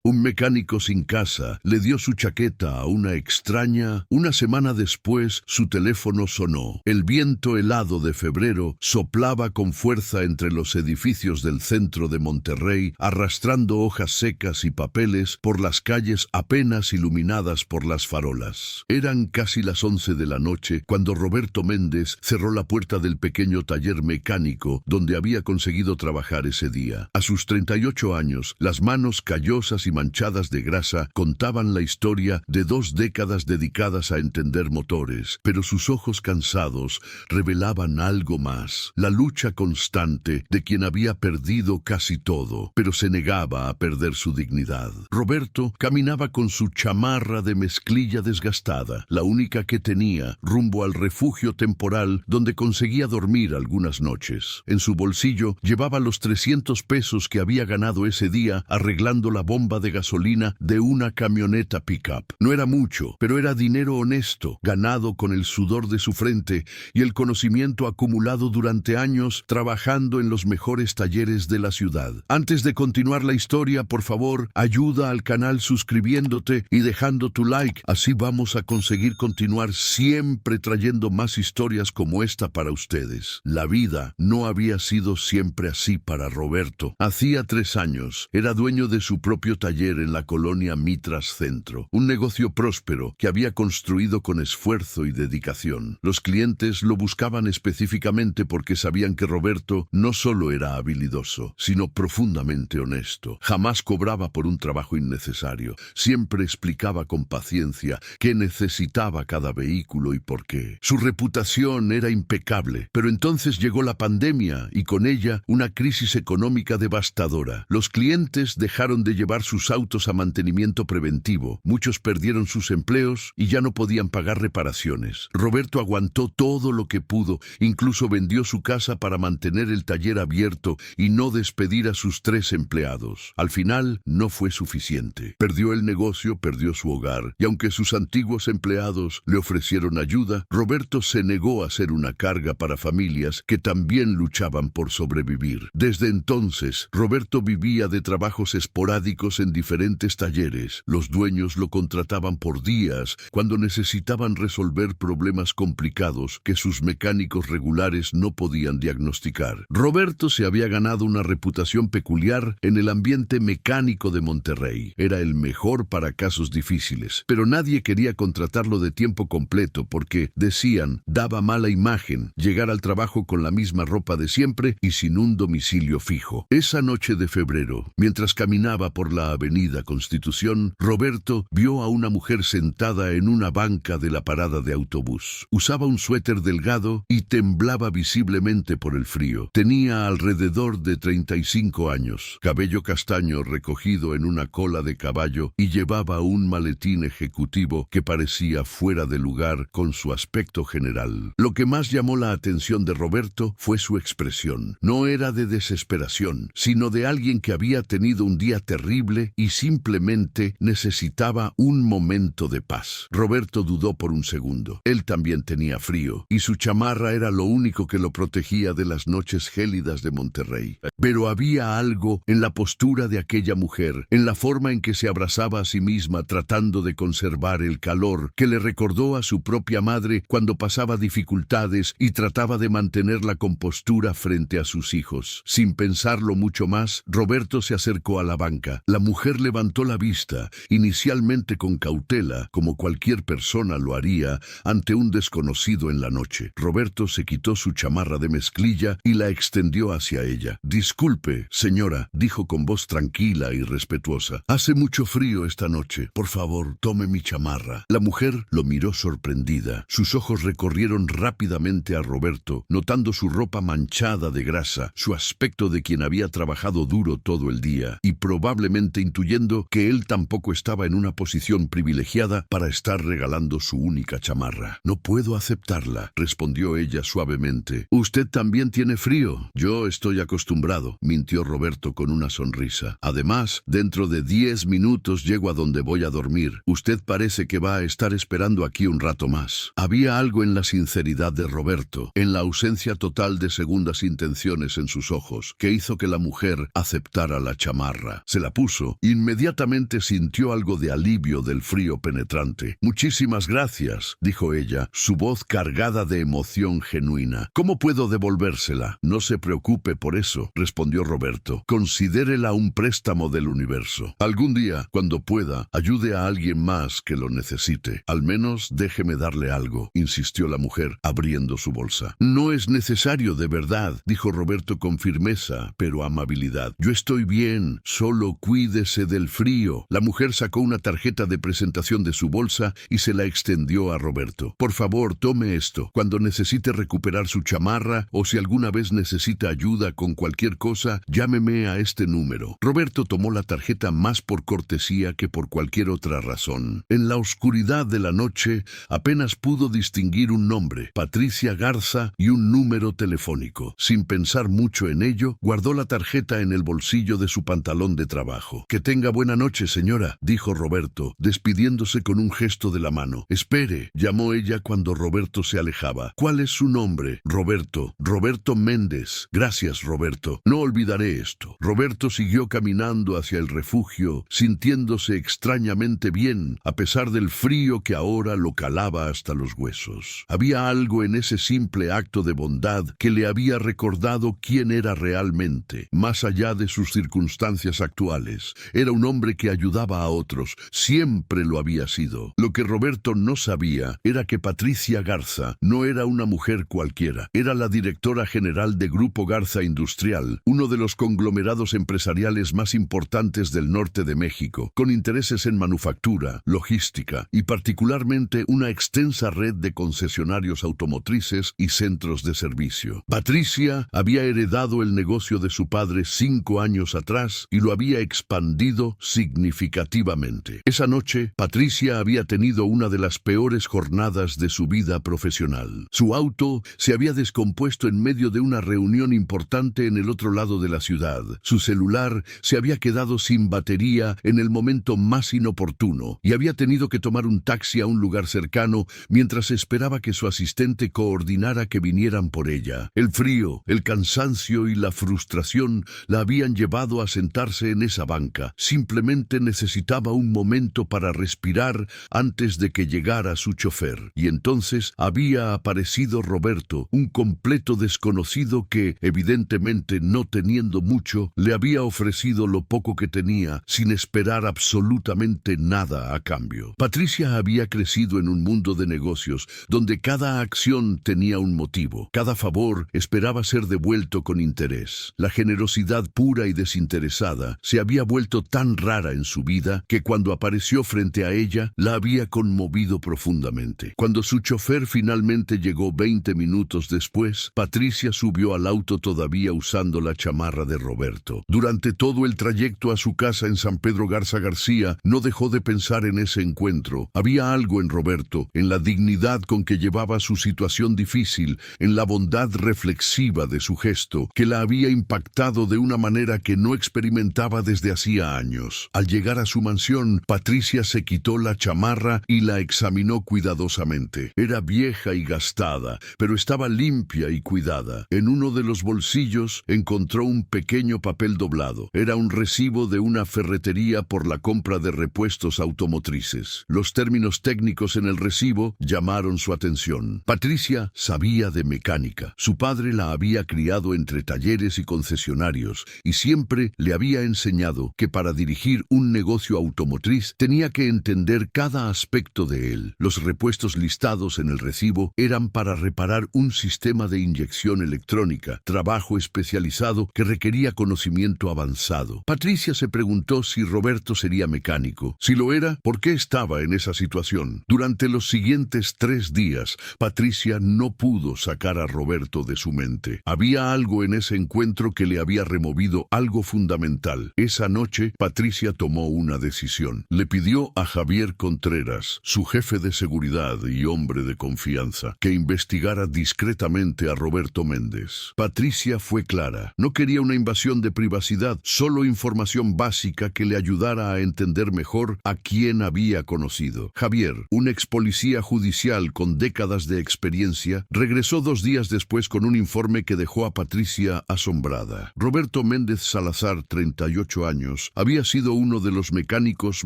Un mecánico sin casa le dio su chaqueta a una extraña. Una semana después, su teléfono sonó. El viento helado de febrero soplaba con fuerza entre los edificios del centro de Monterrey, arrastrando hojas secas y papeles por las calles apenas iluminadas por las farolas. Eran casi las 11 de la noche cuando Roberto Méndez cerró la puerta del pequeño taller mecánico donde había conseguido trabajar ese día. A sus 38 años, las manos callosas y manchadas de grasa contaban la historia de 2 décadas dedicadas a entender motores, pero sus ojos cansados revelaban algo más: la lucha constante de quien había perdido casi todo, pero se negaba a perder su dignidad. Roberto caminaba con su chamarra de mezclilla desgastada, la única que tenía, rumbo al refugio temporal donde conseguía dormir algunas noches. En su bolsillo llevaba los 300 pesos que había ganado ese día arreglando la bomba de gasolina de una camioneta pick-up. No era mucho, pero era dinero honesto, ganado con el sudor de su frente y el conocimiento acumulado durante años trabajando en los mejores talleres de la ciudad. Antes de continuar la historia, por favor, ayuda al canal suscribiéndote y dejando tu like. Así vamos a conseguir continuar siempre trayendo más historias como esta para ustedes. La vida no había sido siempre así para Roberto. Hacía 3 años, era dueño de su propio taller en la colonia Mitras Centro, un negocio próspero que había construido con esfuerzo y dedicación. Los clientes lo buscaban específicamente porque sabían que Roberto no solo era habilidoso, sino profundamente honesto. Jamás cobraba por un trabajo innecesario. Siempre explicaba con paciencia qué necesitaba cada vehículo y por qué. Su reputación era impecable, pero entonces llegó la pandemia y con ella una crisis económica devastadora. Los clientes dejaron de llevar sus autos a mantenimiento preventivo. Muchos perdieron sus empleos y ya no podían pagar reparaciones. Roberto aguantó todo lo que pudo, incluso vendió su casa para mantener el taller abierto y no despedir a sus 3 empleados. Al final, no fue suficiente. Perdió el negocio, perdió su hogar, y aunque sus antiguos empleados le ofrecieron ayuda, Roberto se negó a ser una carga para familias que también luchaban por sobrevivir. Desde entonces, Roberto vivía de trabajos esporádicos en diferentes talleres. Los dueños lo contrataban por días cuando necesitaban resolver problemas complicados que sus mecánicos regulares no podían diagnosticar. Roberto se había ganado una reputación peculiar en el ambiente mecánico de Monterrey. Era el mejor para casos difíciles, pero nadie quería contratarlo de tiempo completo porque, decían, daba mala imagen llegar al trabajo con la misma ropa de siempre y sin un domicilio fijo. Esa noche de febrero, mientras caminaba por la avenida Constitución, Roberto vio a una mujer sentada en una banca de la parada de autobús. Usaba un suéter delgado y temblaba visiblemente por el frío. Tenía alrededor de 35 años, cabello castaño recogido en una cola de caballo y llevaba un maletín ejecutivo que parecía fuera de lugar con su aspecto general. Lo que más llamó la atención de Roberto fue su expresión. No era de desesperación, sino de alguien que había tenido un día terrible y simplemente necesitaba un momento de paz. Roberto dudó por un segundo. Él también tenía frío, y su chamarra era lo único que lo protegía de las noches gélidas de Monterrey. Pero había algo en la postura de aquella mujer, en la forma en que se abrazaba a sí misma tratando de conservar el calor, que le recordó a su propia madre cuando pasaba dificultades y trataba de mantener la compostura frente a sus hijos. Sin pensarlo mucho más, Roberto se acercó a la banca. La mujer levantó la vista, inicialmente con cautela, como cualquier persona lo haría ante un desconocido en la noche. Roberto se quitó su chamarra de mezclilla y la extendió hacia ella. «Disculpe, señora», dijo con voz tranquila y respetuosa. «Hace mucho frío esta noche. Por favor, tome mi chamarra». La mujer lo miró sorprendida. Sus ojos recorrieron rápidamente a Roberto, notando su ropa manchada de grasa, su aspecto de quien había trabajado duro todo el día, y probablemente intuyendo que él tampoco estaba en una posición privilegiada para estar regalando su única chamarra. «No puedo aceptarla», respondió ella suavemente. «Usted también tiene frío». «Yo estoy acostumbrado», mintió Roberto con una sonrisa. «Además, dentro de 10 minutos llego a donde voy a dormir. Usted parece que va a estar esperando aquí un rato más». Había algo en la sinceridad de Roberto, en la ausencia total de segundas intenciones en sus ojos, que hizo que la mujer aceptara la chamarra. Se la puso Roberto. Inmediatamente sintió algo de alivio del frío penetrante. Muchísimas gracias, dijo ella, su voz cargada de emoción genuina. ¿Cómo puedo devolvérsela? No se preocupe por eso, respondió Roberto. Considérela un préstamo del universo. Algún día, cuando pueda, ayude a alguien más que lo necesite. Al menos déjeme darle algo, insistió la mujer, abriendo su bolsa. No es necesario de verdad, dijo Roberto con firmeza, pero amabilidad. Yo estoy bien, solo cuídese del frío. La mujer sacó una tarjeta de presentación de su bolsa y se la extendió a Roberto. Por favor, tome esto. Cuando necesite recuperar su chamarra o si alguna vez necesita ayuda con cualquier cosa, llámeme a este número. Roberto tomó la tarjeta más por cortesía que por cualquier otra razón. En la oscuridad de la noche, apenas pudo distinguir un nombre, Patricia Garza, y un número telefónico. Sin pensar mucho en ello, guardó la tarjeta en el bolsillo de su pantalón de trabajo. Que tenga buena noche, señora, dijo Roberto, despidiéndose con un gesto de la mano. Espere, llamó ella cuando Roberto se alejaba. ¿Cuál es su nombre? Roberto. Roberto Méndez. Gracias, Roberto. No olvidaré esto. Roberto siguió caminando hacia el refugio, sintiéndose extrañamente bien, a pesar del frío que ahora lo calaba hasta los huesos. Había algo en ese simple acto de bondad que le había recordado quién era realmente, más allá de sus circunstancias actuales. Era un hombre que ayudaba a otros, siempre lo había sido. Lo que Roberto no sabía era que Patricia Garza no era una mujer cualquiera. Era la directora general de Grupo Garza Industrial, uno de los conglomerados empresariales más importantes del norte de México, con intereses en manufactura, logística y particularmente una extensa red de concesionarios automotrices y centros de servicio. Patricia había heredado el negocio de su padre 5 años atrás y lo había expandido significativamente. Esa noche, Patricia había tenido una de las peores jornadas de su vida profesional. Su auto se había descompuesto en medio de una reunión importante en el otro lado de la ciudad. Su celular se había quedado sin batería en el momento más inoportuno y había tenido que tomar un taxi a un lugar cercano mientras esperaba que su asistente coordinara que vinieran por ella. El frío, el cansancio y la frustración la habían llevado a sentarse en esa banca. Simplemente necesitaba un momento para respirar antes de que llegara su chofer. Y entonces había aparecido Roberto, un completo desconocido que, evidentemente no teniendo mucho, le había ofrecido lo poco que tenía, sin esperar absolutamente nada a cambio. Patricia había crecido en un mundo de negocios, donde cada acción tenía un motivo. Cada favor esperaba ser devuelto con interés. La generosidad pura y desinteresada se había vuelto tan rara en su vida que cuando apareció frente a ella, la había conmovido profundamente. Cuando su chofer finalmente llegó 20 minutos después, Patricia subió al auto todavía usando la chamarra de Roberto. Durante todo el trayecto a su casa en San Pedro Garza García, no dejó de pensar en ese encuentro. Había algo en Roberto, en la dignidad con que llevaba su situación difícil, en la bondad reflexiva de su gesto, que la había impactado de una manera que no experimentaba desde hacía años. Al llegar a su mansión, Patricia se quitó la chamarra y la examinó cuidadosamente. Era vieja y gastada, pero estaba limpia y cuidada. En uno de los bolsillos encontró un pequeño papel doblado. Era un recibo de una ferretería por la compra de repuestos automotrices. Los términos técnicos en el recibo llamaron su atención. Patricia sabía de mecánica. Su padre la había criado entre talleres y concesionarios y siempre le había enseñado que para dirigir un negocio automotriz tenía que entender cada aspecto de él. Los repuestos listados en el recibo eran para reparar un sistema de inyección electrónica, trabajo especializado que requería conocimiento avanzado. Patricia se preguntó si Roberto sería mecánico. Si lo era, ¿por qué estaba en esa situación? Durante los siguientes 3 días, Patricia no pudo sacar a Roberto de su mente. Había algo en ese encuentro que le había removido algo fundamental. Esa noche, Patricia tomó una decisión. Le pidió a Javier Contreras, su jefe de seguridad y hombre de confianza, que investigara discretamente a Roberto Méndez. Patricia fue clara. No quería una invasión de privacidad, solo información básica que le ayudara a entender mejor a quién había conocido. Javier, un ex policía judicial con décadas de experiencia, regresó 2 días después con un informe que dejó a Patricia asombrada. Roberto Méndez Salazar, 38 años, años, había sido uno de los mecánicos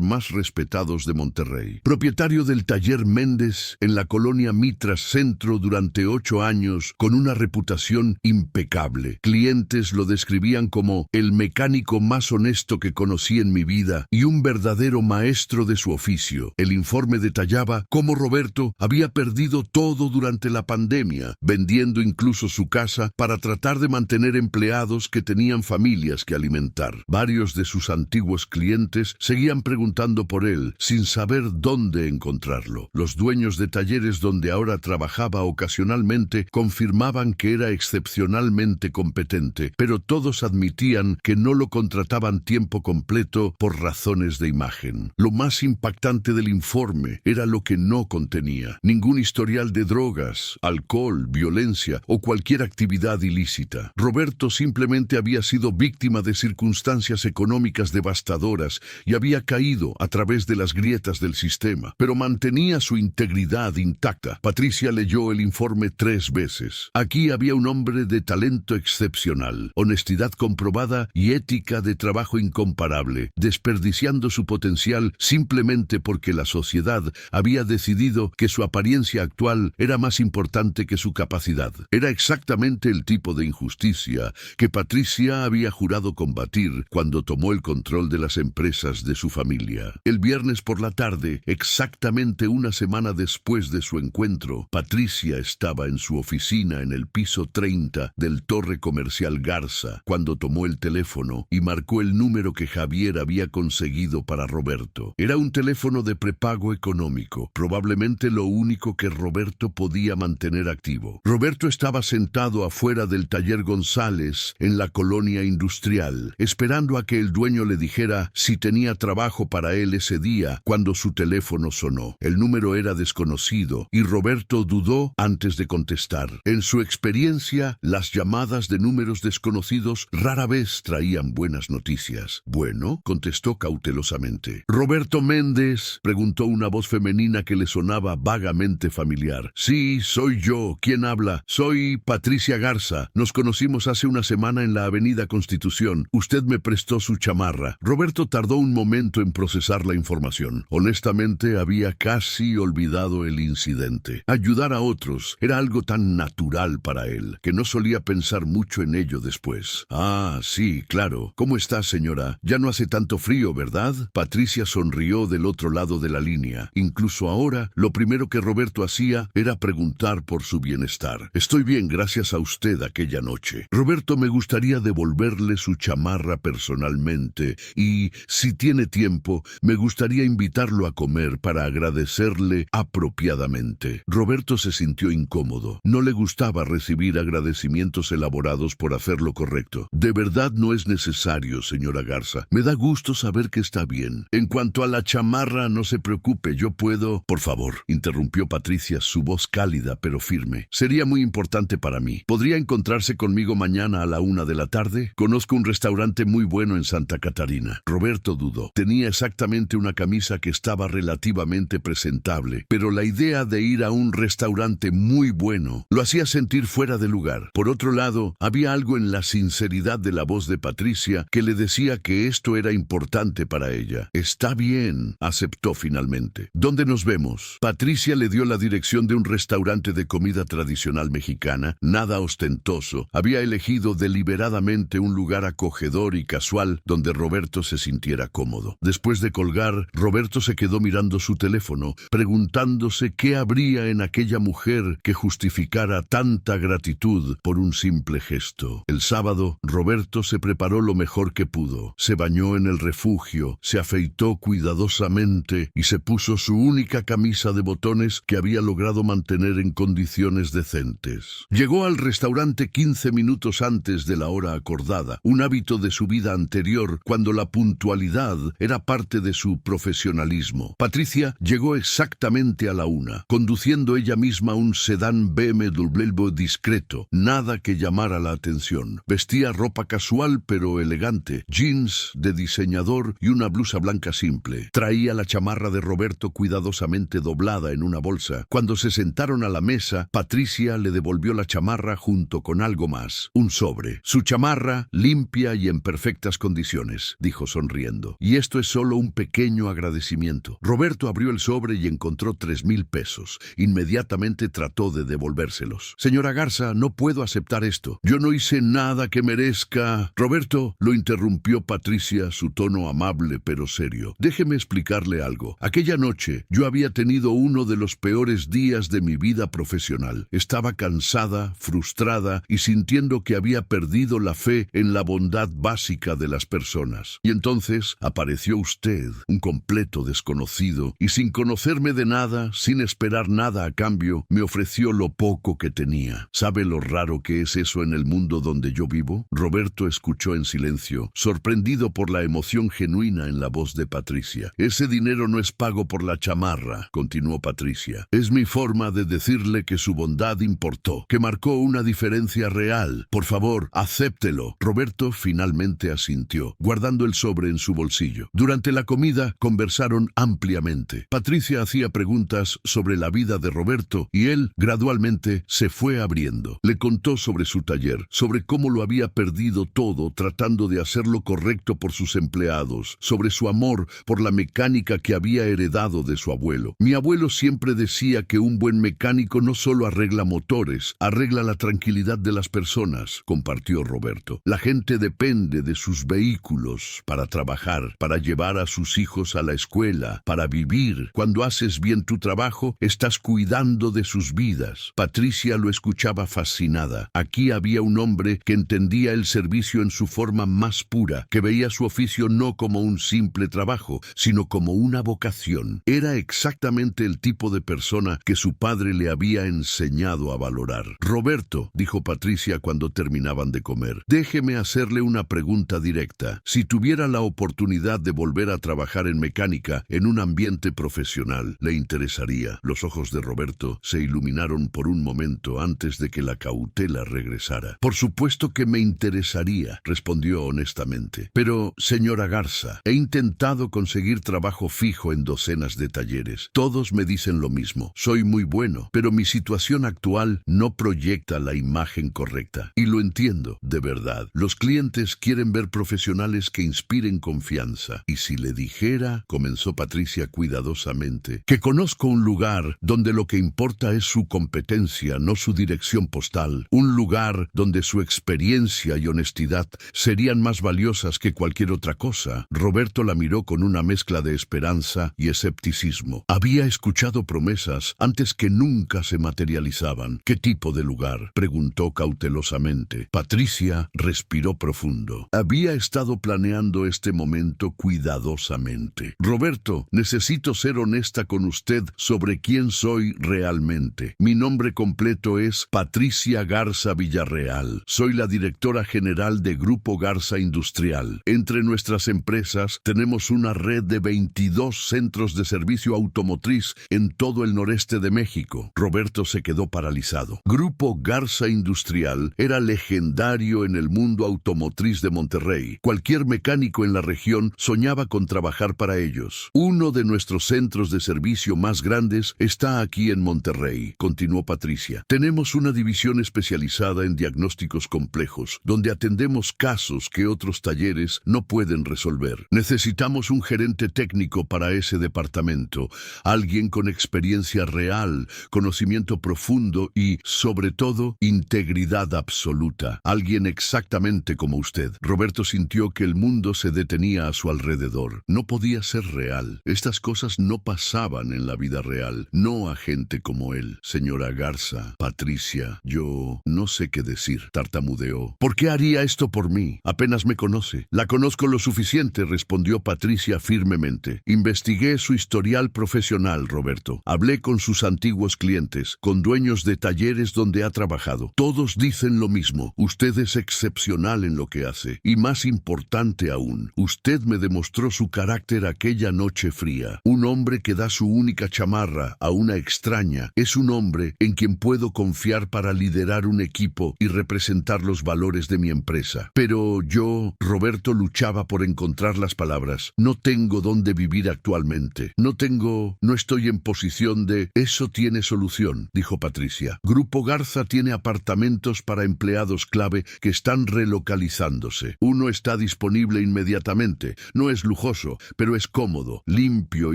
más respetados de Monterrey. Propietario del taller Méndez en la colonia Mitras Centro durante 8 años, con una reputación impecable. Clientes lo describían como el mecánico más honesto que conocí en mi vida y un verdadero maestro de su oficio. El informe detallaba cómo Roberto había perdido todo durante la pandemia, vendiendo incluso su casa para tratar de mantener empleados que tenían familias que alimentar. Varios de sus antiguos clientes seguían preguntando por él, sin saber dónde encontrarlo. Los dueños de talleres donde ahora trabajaba ocasionalmente confirmaban que era excepcionalmente competente, pero todos admitían que no lo contrataban tiempo completo por razones de imagen. Lo más impactante del informe era lo que no contenía: ningún historial de drogas, alcohol, violencia o cualquier actividad ilícita. Roberto simplemente había sido víctima de circunstancias económicas devastadoras y había caído a través de las grietas del sistema, pero mantenía su integridad intacta. Patricia leyó el informe 3 veces. Aquí había un hombre de talento excepcional, honestidad comprobada y ética de trabajo incomparable, desperdiciando su potencial simplemente porque la sociedad había decidido que su apariencia actual era más importante que su capacidad. Era exactamente el tipo de injusticia que Patricia había jurado combatir cuando tomó el control de las empresas de su familia. El viernes por la tarde, exactamente una semana después de su encuentro, Patricia estaba en su oficina en el piso 30 del Torre Comercial Garza cuando tomó el teléfono y marcó el número que Javier había conseguido para Roberto. Era un teléfono de prepago económico, probablemente lo único que Roberto podía mantener activo. Roberto estaba sentado afuera del taller González en la colonia industrial, esperando a que el dueño le dijera si tenía trabajo para él ese día cuando su teléfono sonó. El número era desconocido y Roberto dudó antes de contestar. En su experiencia, las llamadas de números desconocidos rara vez traían buenas noticias. Bueno, contestó cautelosamente. ¿Roberto Méndez?, preguntó una voz femenina que le sonaba vagamente familiar. Sí, soy yo. ¿Quién habla? Soy Patricia Garza. Nos conocimos hace una semana en la Avenida Constitución. Usted me prestó su chamarra. Roberto tardó un momento en procesar la información. Honestamente, había casi olvidado el incidente. Ayudar a otros era algo tan natural para él que no solía pensar mucho en ello después. Ah, sí, claro. ¿Cómo está, señora? Ya no hace tanto frío, ¿verdad? Patricia sonrió del otro lado de la línea. Incluso ahora, lo primero que Roberto hacía era preguntar por su bienestar. Estoy bien, gracias a usted aquella noche. Roberto, me gustaría devolverle su chamarra personalmente y, si tiene tiempo, me gustaría invitarlo a comer para agradecerle apropiadamente. Roberto se sintió incómodo. No le gustaba recibir agradecimientos elaborados por hacer lo correcto. De verdad no es necesario, señora Garza. Me da gusto saber que está bien. En cuanto a la chamarra, no se preocupe, yo puedo... Por favor, interrumpió Patricia, su voz cálida pero firme. Sería muy importante para mí. ¿Podría encontrarse conmigo mañana a la 1 de la tarde? Conozco un restaurante muy bueno en Santa Catarina. Roberto dudó. Tenía exactamente una camisa que estaba relativamente presentable, pero la idea de ir a un restaurante muy bueno lo hacía sentir fuera de lugar. Por otro lado, había algo en la sinceridad de la voz de Patricia que le decía que esto era importante para ella. Está bien, aceptó finalmente. ¿Dónde nos vemos? Patricia le dio la dirección de un restaurante de comida tradicional mexicana, nada ostentoso. Había elegido deliberadamente un lugar acogedor y casual donde Roberto se sintiera cómodo. Después de colgar, Roberto se quedó mirando su teléfono, preguntándose qué habría en aquella mujer que justificara tanta gratitud por un simple gesto. El sábado, Roberto se preparó lo mejor que pudo. Se bañó en el refugio, se afeitó cuidadosamente y se puso su única camisa de botones que había logrado mantener en condiciones decentes. Llegó al restaurante 15 minutos antes de la hora acordada, un hábito de su vida anterior cuando la puntualidad era parte de su profesionalismo. Patricia llegó exactamente a la 1, conduciendo ella misma un sedán BMW discreto, nada que llamara la atención. Vestía ropa casual pero elegante, jeans de diseñador y una blusa blanca simple. Traía la chamarra de Roberto cuidadosamente doblada en una bolsa. Cuando se sentaron a la mesa, Patricia le devolvió la chamarra junto con algo más, un sobre. Su chamarra, limpia y en perfectas condiciones. bendiciones, dijo sonriendo. Y esto es solo un pequeño agradecimiento. Roberto abrió el sobre y encontró 3,000 pesos. Inmediatamente trató de devolvérselos. Señora Garza, no puedo aceptar esto. Yo no hice nada que merezca. Roberto, lo interrumpió Patricia, su tono amable pero serio. Déjeme explicarle algo. Aquella noche yo había tenido uno de los peores días de mi vida profesional. Estaba cansada, frustrada y sintiendo que había perdido la fe en la bondad básica de las personas. Y entonces apareció usted, un completo desconocido, y sin conocerme de nada, sin esperar nada a cambio, me ofreció lo poco que tenía. ¿Sabe lo raro que es eso en el mundo donde yo vivo? Roberto escuchó en silencio, sorprendido por la emoción genuina en la voz de Patricia. Ese dinero no es pago por la chamarra, continuó Patricia. Es mi forma de decirle que su bondad importó, que marcó una diferencia real. Por favor, acéptelo. Roberto finalmente asintió, guardando el sobre en su bolsillo. Durante la comida conversaron ampliamente. Patricia hacía preguntas sobre la vida de Roberto y él gradualmente se fue abriendo. Le contó sobre su taller, sobre cómo lo había perdido todo tratando de hacer lo correcto por sus empleados, sobre su amor por la mecánica que había heredado de su abuelo. Mi abuelo siempre decía que un buen mecánico no solo arregla motores, arregla la tranquilidad de las personas, compartió Roberto. La gente depende de sus vehículos para trabajar, para llevar a sus hijos a la escuela, para vivir. Cuando haces bien tu trabajo, estás cuidando de sus vidas. Patricia lo escuchaba fascinada. Aquí había un hombre que entendía el servicio en su forma más pura, que veía su oficio no como un simple trabajo, sino como una vocación. Era exactamente el tipo de persona que su padre le había enseñado a valorar. Roberto, dijo Patricia cuando terminaban de comer, déjeme hacerle una pregunta directa. Si tuviera la oportunidad de volver a trabajar en mecánica en un ambiente profesional, ¿le interesaría? Los ojos de Roberto se iluminaron por un momento antes de que la cautela regresara. Por supuesto que me interesaría, respondió honestamente. Pero, señora Garza, he intentado conseguir trabajo fijo en docenas de talleres. Todos me dicen lo mismo. Soy muy bueno, pero mi situación actual no proyecta la imagen correcta. Y lo entiendo, de verdad. Los clientes quieren ver profesionales que inspiren confianza. Y si le dijera, comenzó Patricia cuidadosamente, que conozco un lugar donde lo que importa es su competencia, no su dirección postal. Un lugar donde su experiencia y honestidad serían más valiosas que cualquier otra cosa. Roberto la miró con una mezcla de esperanza y escepticismo. Había escuchado promesas antes que nunca se materializaban. ¿Qué tipo de lugar?, preguntó cautelosamente. Patricia respiró profundo. Había estado planeando este momento cuidadosamente. Roberto, necesito ser honesta con usted sobre quién soy realmente. Mi nombre completo es Patricia Garza Villarreal. Soy la directora general de Grupo Garza Industrial. Entre nuestras empresas tenemos una red de 22 centros de servicio automotriz en todo el noreste de México. Roberto se quedó paralizado. Grupo Garza Industrial era legendario en el mundo automotriz de Monterrey. Cualquier mecánico en la región soñaba con trabajar para ellos. Uno de nuestros centros de servicio más grandes está aquí en Monterrey, continuó Patricia. Tenemos una división especializada en diagnósticos complejos, donde atendemos casos que otros talleres no pueden resolver. Necesitamos un gerente técnico para ese departamento, alguien con experiencia real, conocimiento profundo y, sobre todo, integridad absoluta. Alguien exactamente como usted. Roberto sintió que el mundo se detenía a su alrededor. No podía ser real. Estas cosas no pasaban en la vida real, no a gente como él. Señora Garza, Patricia, yo no sé qué decir, tartamudeó. ¿Por qué haría esto por mí? Apenas me conoce. La conozco lo suficiente, respondió Patricia firmemente. Investigué su historial profesional, Roberto. Hablé con sus antiguos clientes, con dueños de talleres donde ha trabajado. Todos dicen lo mismo. Usted es excepcional en lo que hace. Y más importante aún, usted me demostró su carácter aquella noche fría. Un hombre que da su única chamarra a una extraña es un hombre en quien puedo confiar para liderar un equipo y representar los valores de mi empresa. Pero yo, Roberto, luchaba por encontrar las palabras. No tengo dónde vivir actualmente. No estoy en posición de... Eso tiene solución, dijo Patricia. Grupo Garza tiene apartamentos para empleados clave que están relocalizándose. Uno está disponible disponible inmediatamente. No es lujoso, pero es cómodo, limpio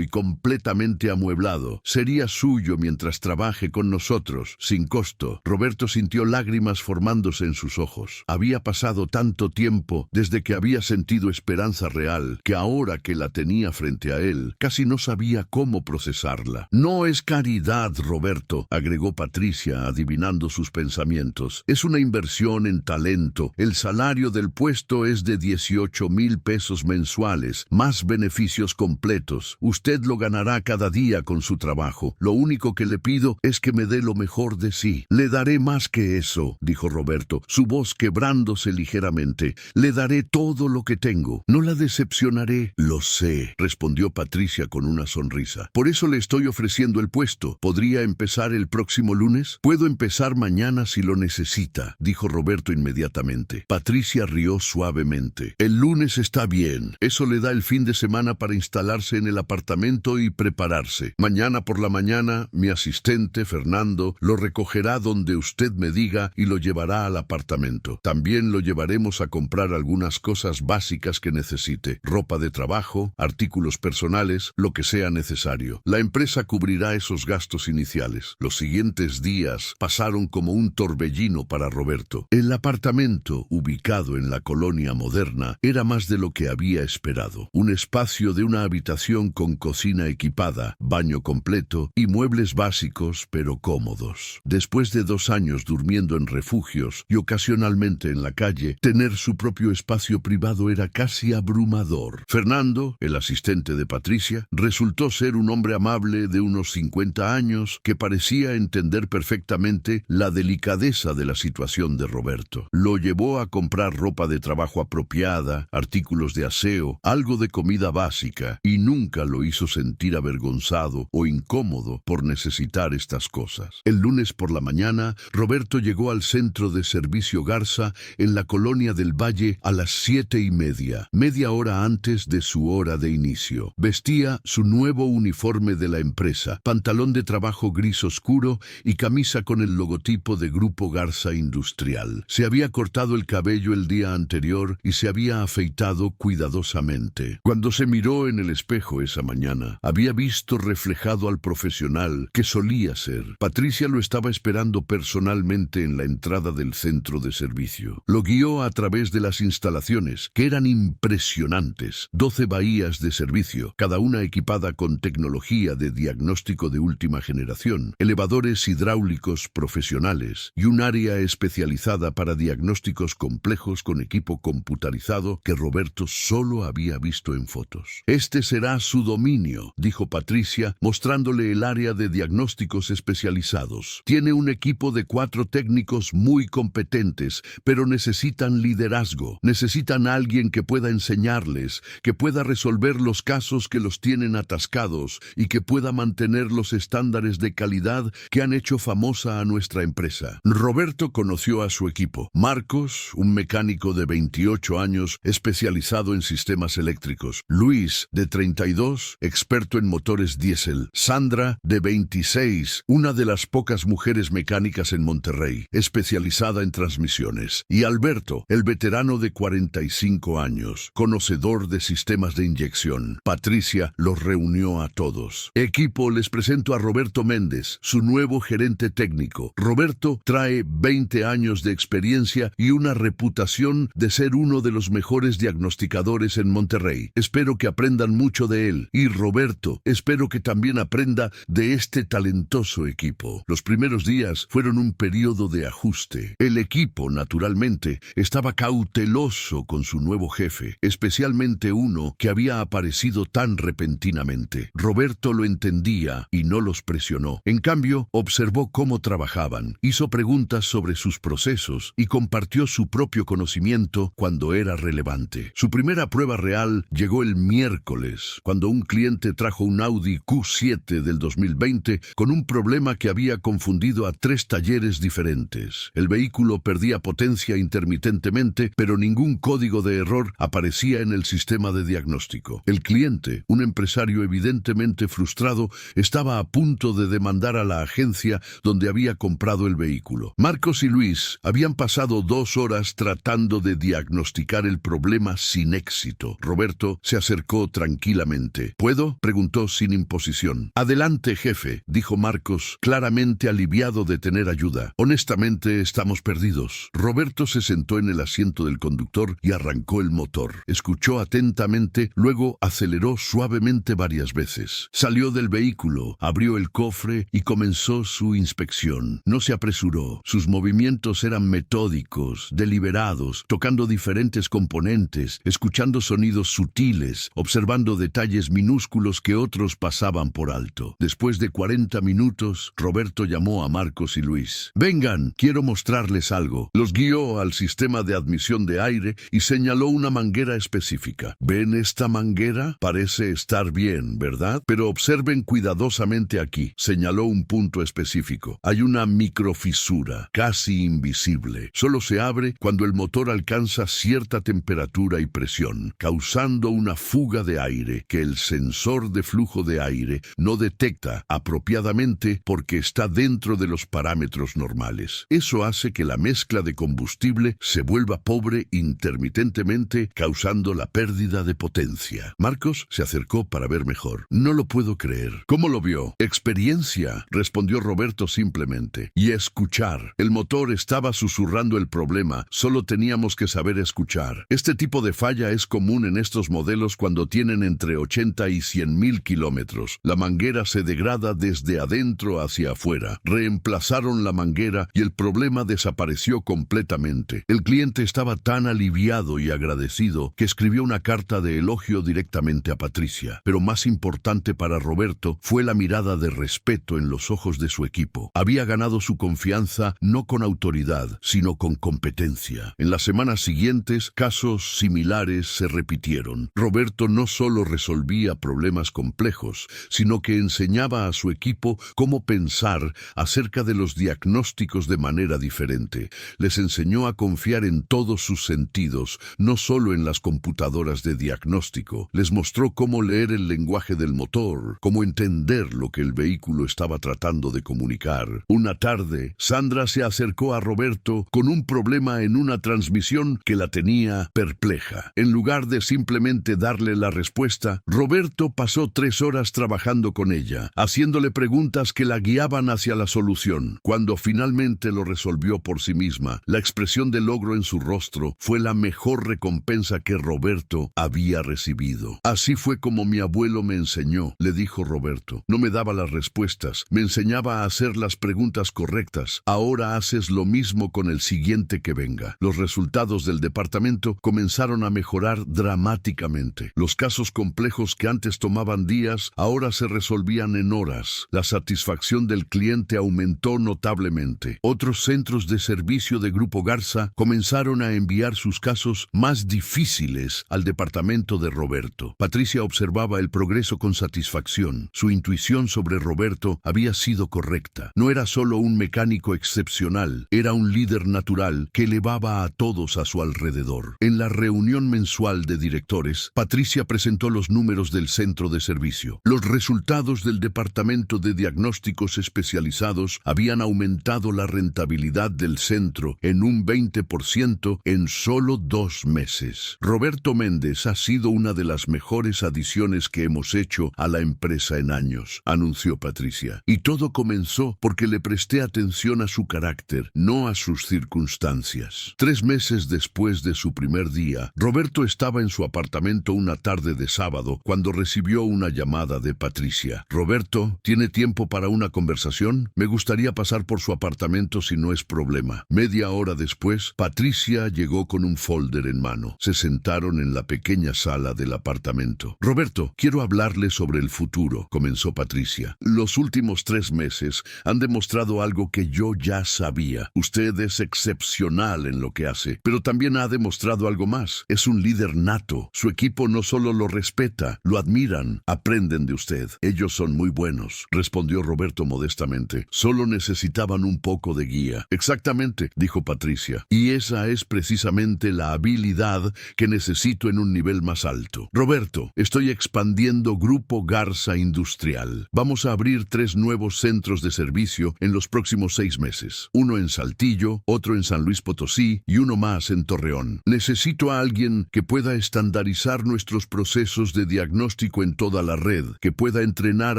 y completamente amueblado. Sería suyo mientras trabaje con nosotros, sin costo. Roberto sintió lágrimas formándose en sus ojos. Había pasado tanto tiempo desde que había sentido esperanza real, que ahora que la tenía frente a él, casi no sabía cómo procesarla. No es caridad, Roberto, agregó Patricia, adivinando sus pensamientos. Es una inversión en talento. El salario del puesto es de 18,000 pesos mensuales, más beneficios completos. Usted lo ganará cada día con su trabajo. Lo único que le pido es que me dé lo mejor de sí. Le daré más que eso, dijo Roberto, su voz quebrándose ligeramente. Le daré todo lo que tengo. No la decepcionaré. Lo sé, respondió Patricia con una sonrisa. Por eso le estoy ofreciendo el puesto. ¿Podría empezar el próximo lunes? Puedo empezar mañana si lo necesita, dijo Roberto inmediatamente. Patricia rió suavemente. El lunes está bien. Eso le da el fin de semana para instalarse en el apartamento y prepararse. Mañana por la mañana, mi asistente, Fernando, lo recogerá donde usted me diga y lo llevará al apartamento. También lo llevaremos a comprar algunas cosas básicas que necesite. Ropa de trabajo, artículos personales, lo que sea necesario. La empresa cubrirá esos gastos iniciales. Los siguientes días pasaron como un torbellino para Roberto. El apartamento, ubicado en la colonia moderna, era más de lo que había esperado. Un espacio de una habitación con cocina equipada, baño completo y muebles básicos pero cómodos. Después de 2 años durmiendo en refugios y ocasionalmente en la calle, tener su propio espacio privado era casi abrumador. Fernando, el asistente de Patricia, resultó ser un hombre amable de unos 50 años que parecía entender perfectamente la delicadeza de la situación de Roberto. Lo llevó a comprar ropa de trabajo apropiada, artículos de aseo, algo de comida básica, y nunca lo hizo sentir avergonzado o incómodo por necesitar estas cosas. El lunes por la mañana, Roberto llegó al centro de servicio Garza en la colonia del Valle a las 7:30, media hora antes de su hora de inicio. Vestía su nuevo uniforme de la empresa, pantalón de trabajo gris oscuro y camisa con el logotipo de Grupo Garza Industrial. Se había cortado el cabello el día anterior y se había afeitado cuidadosamente. Cuando se miró en el espejo esa mañana, había visto reflejado al profesional que solía ser. Patricia lo estaba esperando personalmente en la entrada del centro de servicio. Lo guió a través de las instalaciones, que eran impresionantes. 12 bahías de servicio, cada una equipada con tecnología de diagnóstico de última generación, elevadores hidráulicos profesionales y un área especializada para diagnósticos complejos con equipo computarizado que Roberto solo había visto en fotos. Este será su dominio, dijo Patricia, mostrándole el área de diagnósticos especializados. Tiene un equipo de 4 técnicos muy competentes, pero necesitan liderazgo. Necesitan a alguien que pueda enseñarles, que pueda resolver los casos que los tienen atascados y que pueda mantener los estándares de calidad que han hecho famosa a nuestra empresa. Roberto conoció a su equipo. Marcos, un mecánico de 28 años, especializado en sistemas eléctricos. Luis, de 32, experto en motores diésel. Sandra, de 26, una de las pocas mujeres mecánicas en Monterrey, especializada en transmisiones. Y Alberto, el veterano de 45 años, conocedor de sistemas de inyección. Patricia los reunió a todos. Equipo, les presento a Roberto Méndez, su nuevo gerente técnico. Roberto trae 20 años de experiencia y una reputación de ser uno de los mejores diagnosticadores en Monterrey. Espero que aprendan mucho de él. Y Roberto, espero que también aprenda de este talentoso equipo. Los primeros días fueron un periodo de ajuste. El equipo, naturalmente, estaba cauteloso con su nuevo jefe, especialmente uno que había aparecido tan repentinamente. Roberto lo entendía y no los presionó. En cambio, observó cómo trabajaban, hizo preguntas sobre sus procesos y compartió su propio conocimiento cuando era relevante. Su primera prueba real llegó el miércoles, cuando un cliente trajo un Audi Q7 del 2020 con un problema que había confundido a 3 talleres diferentes. El vehículo perdía potencia intermitentemente, pero ningún código de error aparecía en el sistema de diagnóstico. El cliente, un empresario evidentemente frustrado, estaba a punto de demandar a la agencia donde había comprado el vehículo. Marcos y Luis habían pasado 2 horas tratando de diagnosticar el problema sin éxito. Roberto se acercó tranquilamente. ¿Puedo?, preguntó sin imposición. Adelante, jefe, dijo Marcos, claramente aliviado de tener ayuda. Honestamente, estamos perdidos. Roberto se sentó en el asiento del conductor y arrancó el motor. Escuchó atentamente, luego aceleró suavemente varias veces. Salió del vehículo, abrió el cofre y comenzó su inspección. No se apresuró. Sus movimientos eran metódicos, deliberados, tocando diferentes componentes, escuchando sonidos sutiles, observando detalles minúsculos que otros pasaban por alto. Después de 40 minutos, Roberto llamó a Marcos y Luis. «Vengan, quiero mostrarles algo». Los guió al sistema de admisión de aire y señaló una manguera específica. «¿Ven esta manguera? Parece estar bien, ¿verdad? Pero observen cuidadosamente aquí». Señaló un punto específico. Hay una microfisura, casi invisible. Solo se abre cuando el motor alcanza cierta temperatura y presión, causando una fuga de aire que el sensor de flujo de aire no detecta apropiadamente porque está dentro de los parámetros normales. Eso hace que la mezcla de combustible se vuelva pobre intermitentemente, causando la pérdida de potencia. Marcos se acercó para ver mejor. «No lo puedo creer». «¿Cómo lo vio?» «Experiencia», respondió Roberto simplemente. «Y escuchar». El motor estaba susurrando el problema, solo teníamos que saber escuchar. Este tipo de falla es común en estos modelos cuando tienen entre 80 y 100.000 kilómetros. La manguera se degrada desde adentro hacia afuera. Reemplazaron la manguera y el problema desapareció completamente. El cliente estaba tan aliviado y agradecido que escribió una carta de elogio directamente a Patricia. Pero más importante para Roberto fue la mirada de respeto en los ojos de su equipo. Había ganado su confianza no con autoridad, sino con competencia. En las semanas siguientes, casos similares se repitieron. Roberto no solo resolvía problemas complejos, sino que enseñaba a su equipo cómo pensar acerca de los diagnósticos de manera diferente. Les enseñó a confiar en todos sus sentidos, no solo en las computadoras de diagnóstico. Les mostró cómo leer el lenguaje del motor, cómo entender lo que el vehículo estaba tratando de comunicar. Una tarde, Sandra se acercó a Roberto con un problema en una transmisión que la tenía perpleja. En lugar de simplemente darle la respuesta, Roberto pasó 3 horas trabajando con ella, haciéndole preguntas que la guiaban hacia la solución. Cuando finalmente lo resolvió por sí misma, la expresión de logro en su rostro fue la mejor recompensa que Roberto había recibido. «Así fue como mi abuelo me enseñó», le dijo Roberto. «No me daba las respuestas, me enseñaba a hacer las preguntas correctas. Ahora haces lo mismo con el siguiente que venga». Los resultados del departamento comenzaron a mejorar dramáticamente. Los casos complejos que antes tomaban días, ahora se resolvían en horas. La satisfacción del cliente aumentó notablemente. Otros centros de servicio de Grupo Garza comenzaron a enviar sus casos más difíciles al departamento de Roberto. Patricia observaba el progreso con satisfacción. Su intuición sobre Roberto había sido correcta. No era solo un mecánico excepcional, era un líder natural que elevaba a todos a su alrededor. En la reunión mensual de directores, Patricia presentó los números del centro de servicio. Los resultados del departamento de diagnósticos especializados habían aumentado la rentabilidad del centro en un 20% en solo 2 meses. Roberto Méndez ha sido una de las mejores adiciones que hemos hecho a la empresa en años, anunció Patricia. Y todo comenzó porque le presté atención a su carácter, no a sus circunstancias. 3 meses después de su primer día, Roberto estaba en su apartamento una tarde de sábado cuando recibió una llamada de Patricia. «Roberto, ¿tiene tiempo para una conversación? Me gustaría pasar por su apartamento si no es problema». Media hora después, Patricia llegó con un folder en mano. Se sentaron en la pequeña sala del apartamento. «Roberto, quiero hablarle sobre el futuro», comenzó Patricia. «Los últimos 3 meses han demostrado algo que yo ya sabía. Usted es excepcional en lo que hace, pero también ha demostrado algo más. Es un líder nato. Su equipo no solo lo respeta, lo admiran, aprenden de usted. Ellos son muy buenos», respondió Roberto modestamente. «Solo necesitaban un poco de guía». «Exactamente», dijo Patricia. «Y esa es precisamente la habilidad que necesito en un nivel más alto. Roberto, estoy expandiendo Grupo Garza Industrial. Vamos a abrir 3 nuevos centros de servicio en los próximos 6 meses. Uno en Saltillo, otro en San Luis Potosí y uno más en Torreón. Necesito a alguien que pueda estandarizar nuestros procesos de diagnóstico en toda la red, que pueda entrenar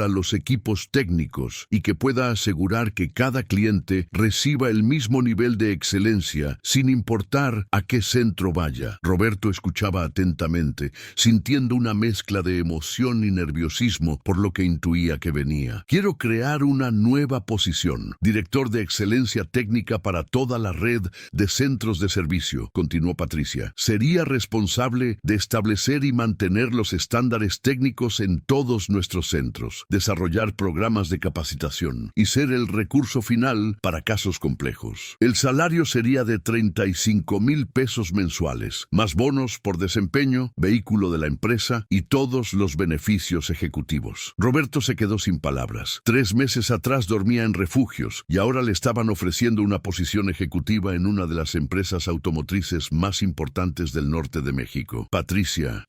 a los equipos técnicos y que pueda asegurar que cada cliente reciba el mismo nivel de excelencia, sin importar a qué centro vaya. Roberto escuchaba atentamente, sintiendo una mezcla de emoción y nerviosismo por lo que intuía que venía. Quiero crear una nueva posición, director de excelencia técnica para toda la red de centros de servicio, continuó Patricia. Sería responsable de establecer y mantener los estándares técnicos en todos nuestros centros, desarrollar programas de capacitación y ser el recurso final para casos complejos. El salario sería de 35,000 pesos mensuales, más bonos por desempeño, vehículo de la empresa y todos los beneficios ejecutivos. Roberto se quedó sin palabras. 3 meses atrás dormía en refugios y ahora le estaban ofreciendo una posición ejecutiva en una de las empresas automotrices más importantes del norte de México. Patricia,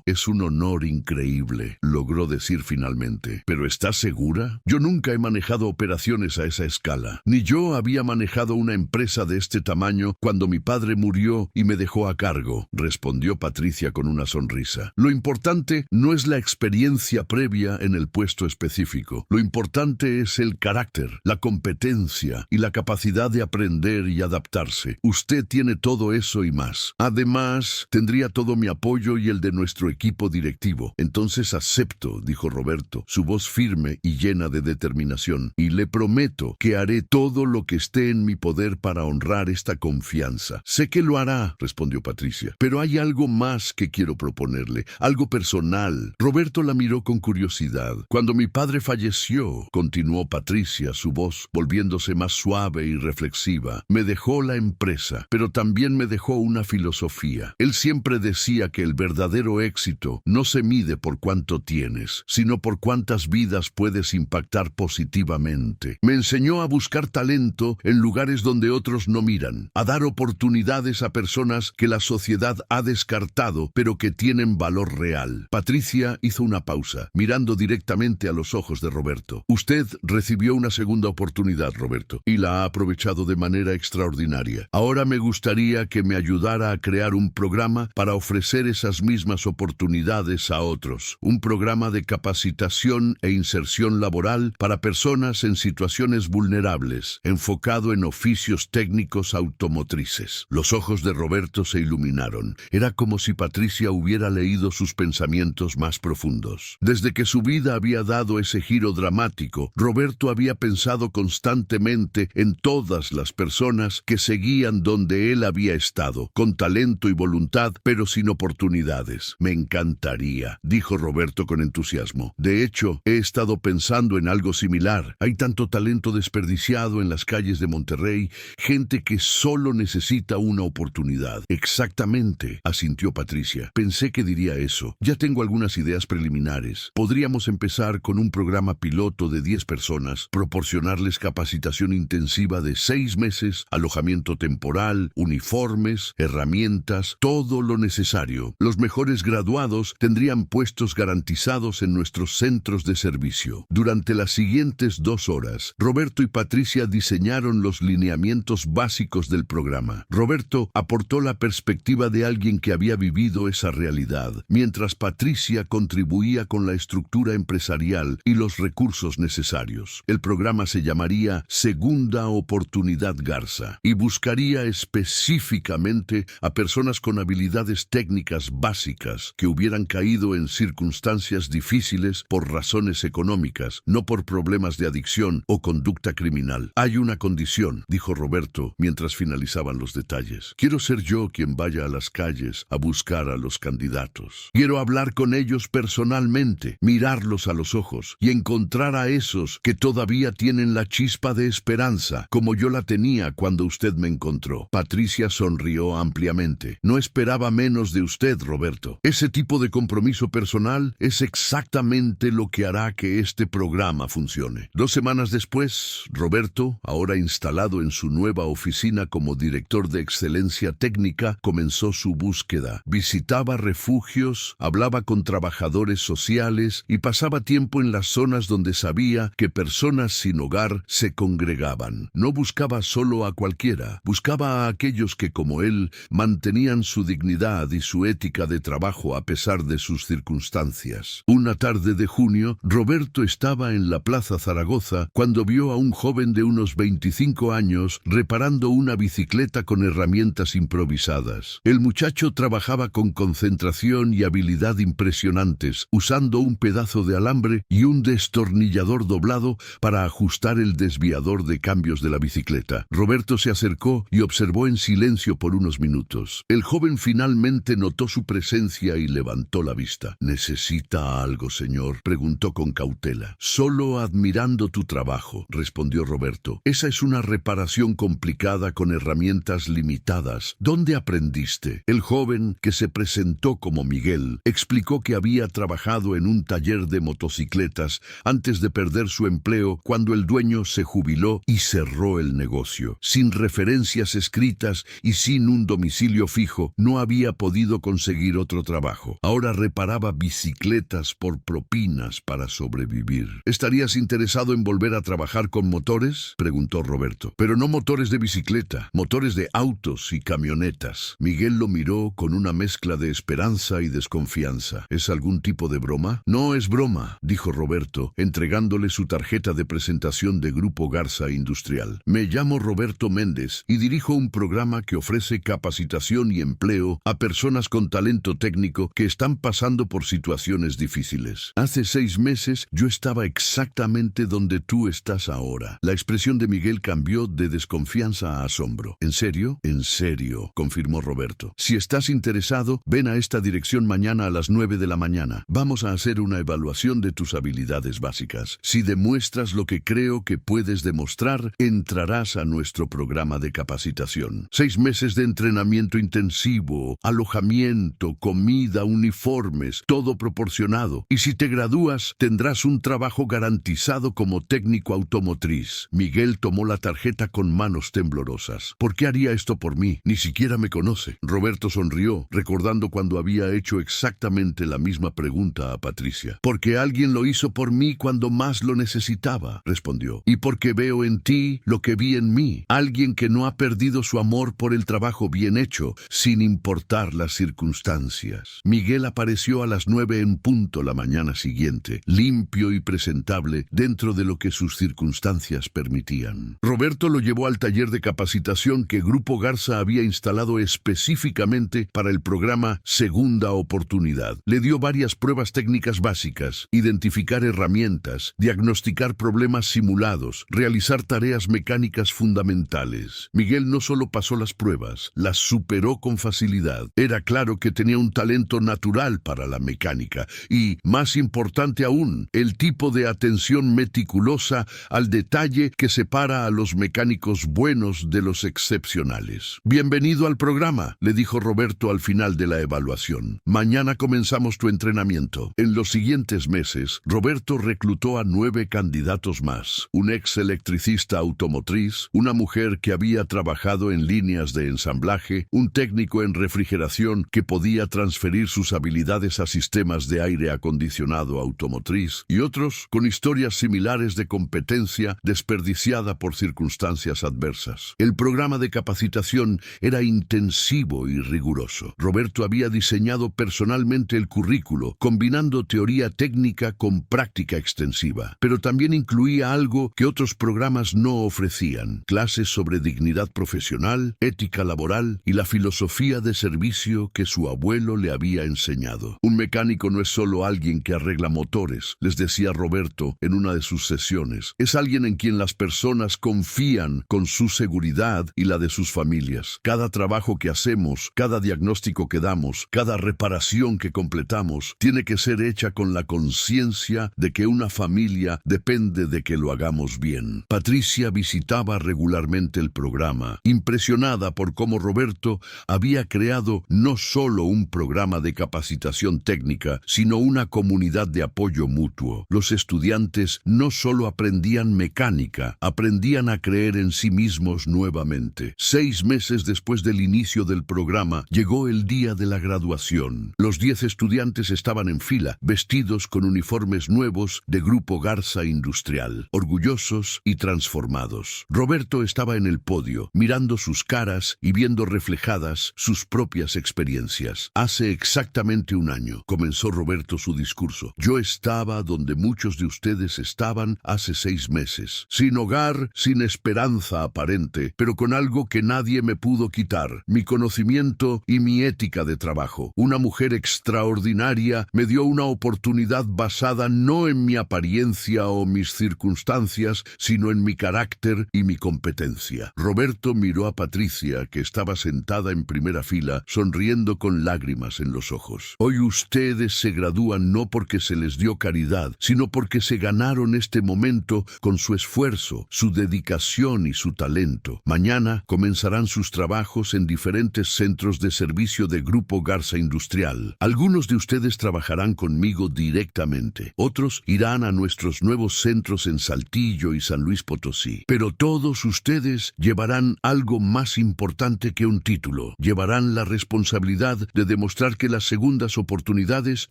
es un honor increíble, logró decir finalmente. ¿Pero estás segura? Yo nunca he manejado operaciones a esa escala. Ni yo había manejado una empresa de este tamaño cuando mi padre murió y me dejó a cargo, respondió Patricia con una sonrisa. Lo importante no es la experiencia previa en el puesto específico. Lo importante es el carácter, la competencia y la capacidad de aprender y adaptarse. Usted tiene todo eso y más. Además, tendría todo mi apoyo y el de nuestro equipo directivo. Entonces acepto, dijo Roberto, su voz firme y llena de determinación, y le prometo que haré todo lo que esté en mi poder para honrar esta confianza. Sé que lo hará, respondió Patricia, pero hay algo más que quiero proponerle, algo personal. Roberto la miró con curiosidad. Cuando mi padre falleció, continuó Patricia, su voz volviéndose más suave y reflexiva, me dejó la empresa, pero también me dejó una filosofía. Él siempre decía que el verdadero éxito no se mide por cuánto tienes, sino por cuántas vidas puedes impactar positivamente. Me enseñó a buscar talento en lugares donde otros no miran, a dar oportunidades a personas que la sociedad ha descartado, pero que tienen valor real. Patricia hizo una pausa, mirando directamente a los ojos de Roberto. Usted recibió una segunda oportunidad, Roberto, y la ha aprovechado de manera extraordinaria. Ahora me gustaría que me ayudara a crear un programa para ofrecer esas mismas oportunidades a otros. Un programa de capacitación e inserción laboral para personas en situaciones vulnerables, enfocado en oficios técnicos automotrices. Los ojos de Roberto se iluminaron. Era como si Patricia hubiera leído sus pensamientos más profundos. Desde que su vida había dado ese giro dramático, Roberto había pensado constantemente en todas las personas que seguían donde él había estado, con talento y voluntad, pero sin oportunidades. Me encantaría, dijo Roberto con entusiasmo. De hecho, he estado pensando en algo similar. Hay tanto talento desperdiciado en las calles de Monterrey, gente que solo necesita una oportunidad. Exactamente, asintió Patricia. Pensé que diría eso. Ya tengo algunas ideas preliminares. Podríamos empezar con un programa piloto de 10 personas, proporcionarles capacitación intensiva de 6 meses, alojamiento temporal, uniformes, herramientas, todo lo necesario. Los mejores graduados tendrían puestos garantizados en nuestros centros de servicio. Durante las siguientes 2 horas, Roberto y Patricia diseñaron los lineamientos básicos del programa. Roberto aportó la perspectiva de alguien que había vivido esa realidad, mientras Patricia contribuía con la estructura empresarial y los recursos necesarios. El programa se llamaría Segunda Oportunidad Garza y buscaría específicamente a personas con habilidades técnicas básicas que hubieran caído en circunstancias difíciles por razones económicas, no por problemas de adicción o conducta criminal. Hay una condición, dijo Roberto mientras finalizaban los detalles. Quiero ser yo quien vaya a las calles a buscar a los candidatos. Quiero hablar con ellos personalmente, mirarlos a los ojos y encontrar a esos que todavía tienen la chispa de esperanza, como yo la tenía cuando usted me encontró. Patricia sonrió ampliamente. No esperaba menos de usted, Roberto. Ese tipo de compromiso personal es exactamente lo que hará que este programa funcione. 2 semanas después, Roberto, ahora instalado en su nueva oficina como director de excelencia técnica, comenzó su búsqueda. Visitaba refugios, hablaba con trabajadores sociales y pasaba tiempo en las zonas donde sabía que personas sin hogar se congregaban. No buscaba solo a cualquiera, buscaba a aquellos que, como él, mantenían su dignidad y su ética de trabajo a pesar de sus circunstancias. Una tarde de junio, Roberto estaba en la Plaza Zaragoza cuando vio a un joven de unos 25 años reparando una bicicleta con herramientas improvisadas. El muchacho trabajaba con concentración y habilidad impresionantes, usando un pedazo de alambre y un destornillador doblado para ajustar el desviador de cambios de la bicicleta. Roberto se acercó y observó en silencio por unos minutos. El joven finalmente notó su presencia y levantó la vista. «¿Necesita algo, señor?», preguntó con cautela. «Solo admirando tu trabajo», respondió Roberto. «Esa es una reparación complicada con herramientas limitadas. ¿Dónde aprendiste?». El joven, que se presentó como Miguel, explicó que había trabajado en un taller de motocicletas antes de perder su empleo cuando el dueño se jubiló y cerró el negocio. Sin referencias escritas y sin un domicilio fijo, no había podido conseguir otro trabajo. Ahora reparaba bicicletas por propinas para sobrevivir. «¿Estarías interesado en volver a trabajar con motores?», preguntó Roberto. «Pero no motores de bicicleta, motores de autos y camionetas». Miguel lo miró con una mezcla de esperanza y desconfianza. «¿Es algún tipo de broma?». «No es broma», dijo Roberto, entregándole su tarjeta de presentación de Grupo Garza Industrial. «Me llamo Roberto Méndez y dirijo un programa que ofrece capacitación y empleo a personas con talento técnico que están pasando por situaciones difíciles. Hace 6 meses yo estaba exactamente donde tú estás ahora». La expresión de Miguel cambió de desconfianza a asombro. «¿En serio?». «En serio», confirmó Roberto. «Si estás interesado, ven a esta dirección mañana a las 9 de la mañana. Vamos a hacer una evaluación de tus habilidades básicas. Si demuestras lo que creo que puedes demostrar, entrarás a nuestro programa de capacitación. 6 meses de entrenamiento intensivo, alojamiento, comida, uniformes, todo proporcionado. Y si te gradúas, tendrás un trabajo garantizado como técnico automotriz». Miguel tomó la tarjeta con manos temblorosas. «¿Por qué haría esto por mí? Ni siquiera me conoce». Roberto sonrió, recordando cuando había hecho exactamente la misma pregunta a Patricia. «Porque alguien lo hizo por mí cuando más lo necesitaba», respondió. «Y porque veo en ti lo que vi en mí, alguien que no ha perdido su amor por el trabajo bien hecho, sin importar las circunstancias». Miguel apareció a las 9 en punto la mañana siguiente, limpio y presentable dentro de lo que sus circunstancias permitían. Roberto lo llevó al taller de capacitación que Grupo Garza había instalado específicamente para el programa Segunda Oportunidad. Le dio varias pruebas técnicas básicas: identificar herramientas, diagnosticar problemas simulados, realizar tareas mecánicas fundamentales. Miguel no solo pasó las pruebas, las superó con facilidad. Era claro que tenía un talento natural para la mecánica y, más importante aún, el tipo de atención meticulosa al detalle que separa a los mecánicos buenos de los excepcionales. «Bienvenido al programa», le dijo Roberto al final de la evaluación. «Mañana comenzamos tu entrenamiento». En los siguientes meses, Roberto reclutó a 9 candidatos más: un ex electricista automotriz, una mujer que había trabajado en líneas de ensamblaje, un técnico en refrigeración que podía transferir sus habilidades a sistemas de aire acondicionado automotriz, y otros con historias similares de competencia desperdiciada por circunstancias adversas. El programa de capacitación era intensivo y riguroso. Roberto había diseñado personalmente el currículo, combinando teoría técnica con práctica extensiva, pero también incluía algo que otros programas no ofrecían: clases sobre dignidad profesional, ética laboral y la filosofía de servicio que su abuelo le había enseñado. «Un mecánico no es solo alguien que arregla motores», les decía Roberto en una de sus sesiones. «Es alguien en quien las personas confían con su seguridad y la de sus familias. Cada trabajo que hacemos, cada diagnóstico que damos, cada reparación que completamos, tiene que ser hecha con la conciencia de que una familia depende de que lo hagamos bien». Patricia visitaba regularmente el programa, impresionada por cómo Roberto había creado no solo un programa de capacitación técnica, sino una comunidad de apoyo mutuo. Los estudiantes no solo aprendían mecánica, aprendían a creer en sí mismos nuevamente. 6 meses después del inicio del programa, llegó el día de la graduación. Los 10 estudiantes estaban en fila, vestidos con uniformes nuevos de Grupo Garza Industrial, orgullosos y transformados. Roberto estaba en el podio, mirando sus caras y viendo reflejadas sus propias experiencias. Hace exactamente un año, comenzó Roberto su discurso. Yo estaba donde muchos de ustedes estaban hace 6 meses. Sin hogar, sin esperanza aparente, pero con algo que nadie me pudo quitar: mi conocimiento y mi ética de trabajo. Una mujer extraordinaria me dio una oportunidad basada no en mi apariencia o mis circunstancias, sino en mi carácter y mi competencia. Roberto miró a Patricia, que estaba sentada en primera fila, sonriendo con lágrimas en los ojos. Hoy ustedes se gradúan no porque se les dio caridad, sino porque se ganaron este momento con su esfuerzo, su dedicación y su talento. Mañana comenzarán sus trabajos en diferentes centros de servicio de Grupo Garza Industrial. Algunos de ustedes trabajarán conmigo directamente. Otros irán a nuestros nuevos centros en Saltillo y San Luis Potosí. Pero todos ustedes llevarán algo más importante que un título. Llevarán la responsabilidad de demostrar que las segundas oportunidades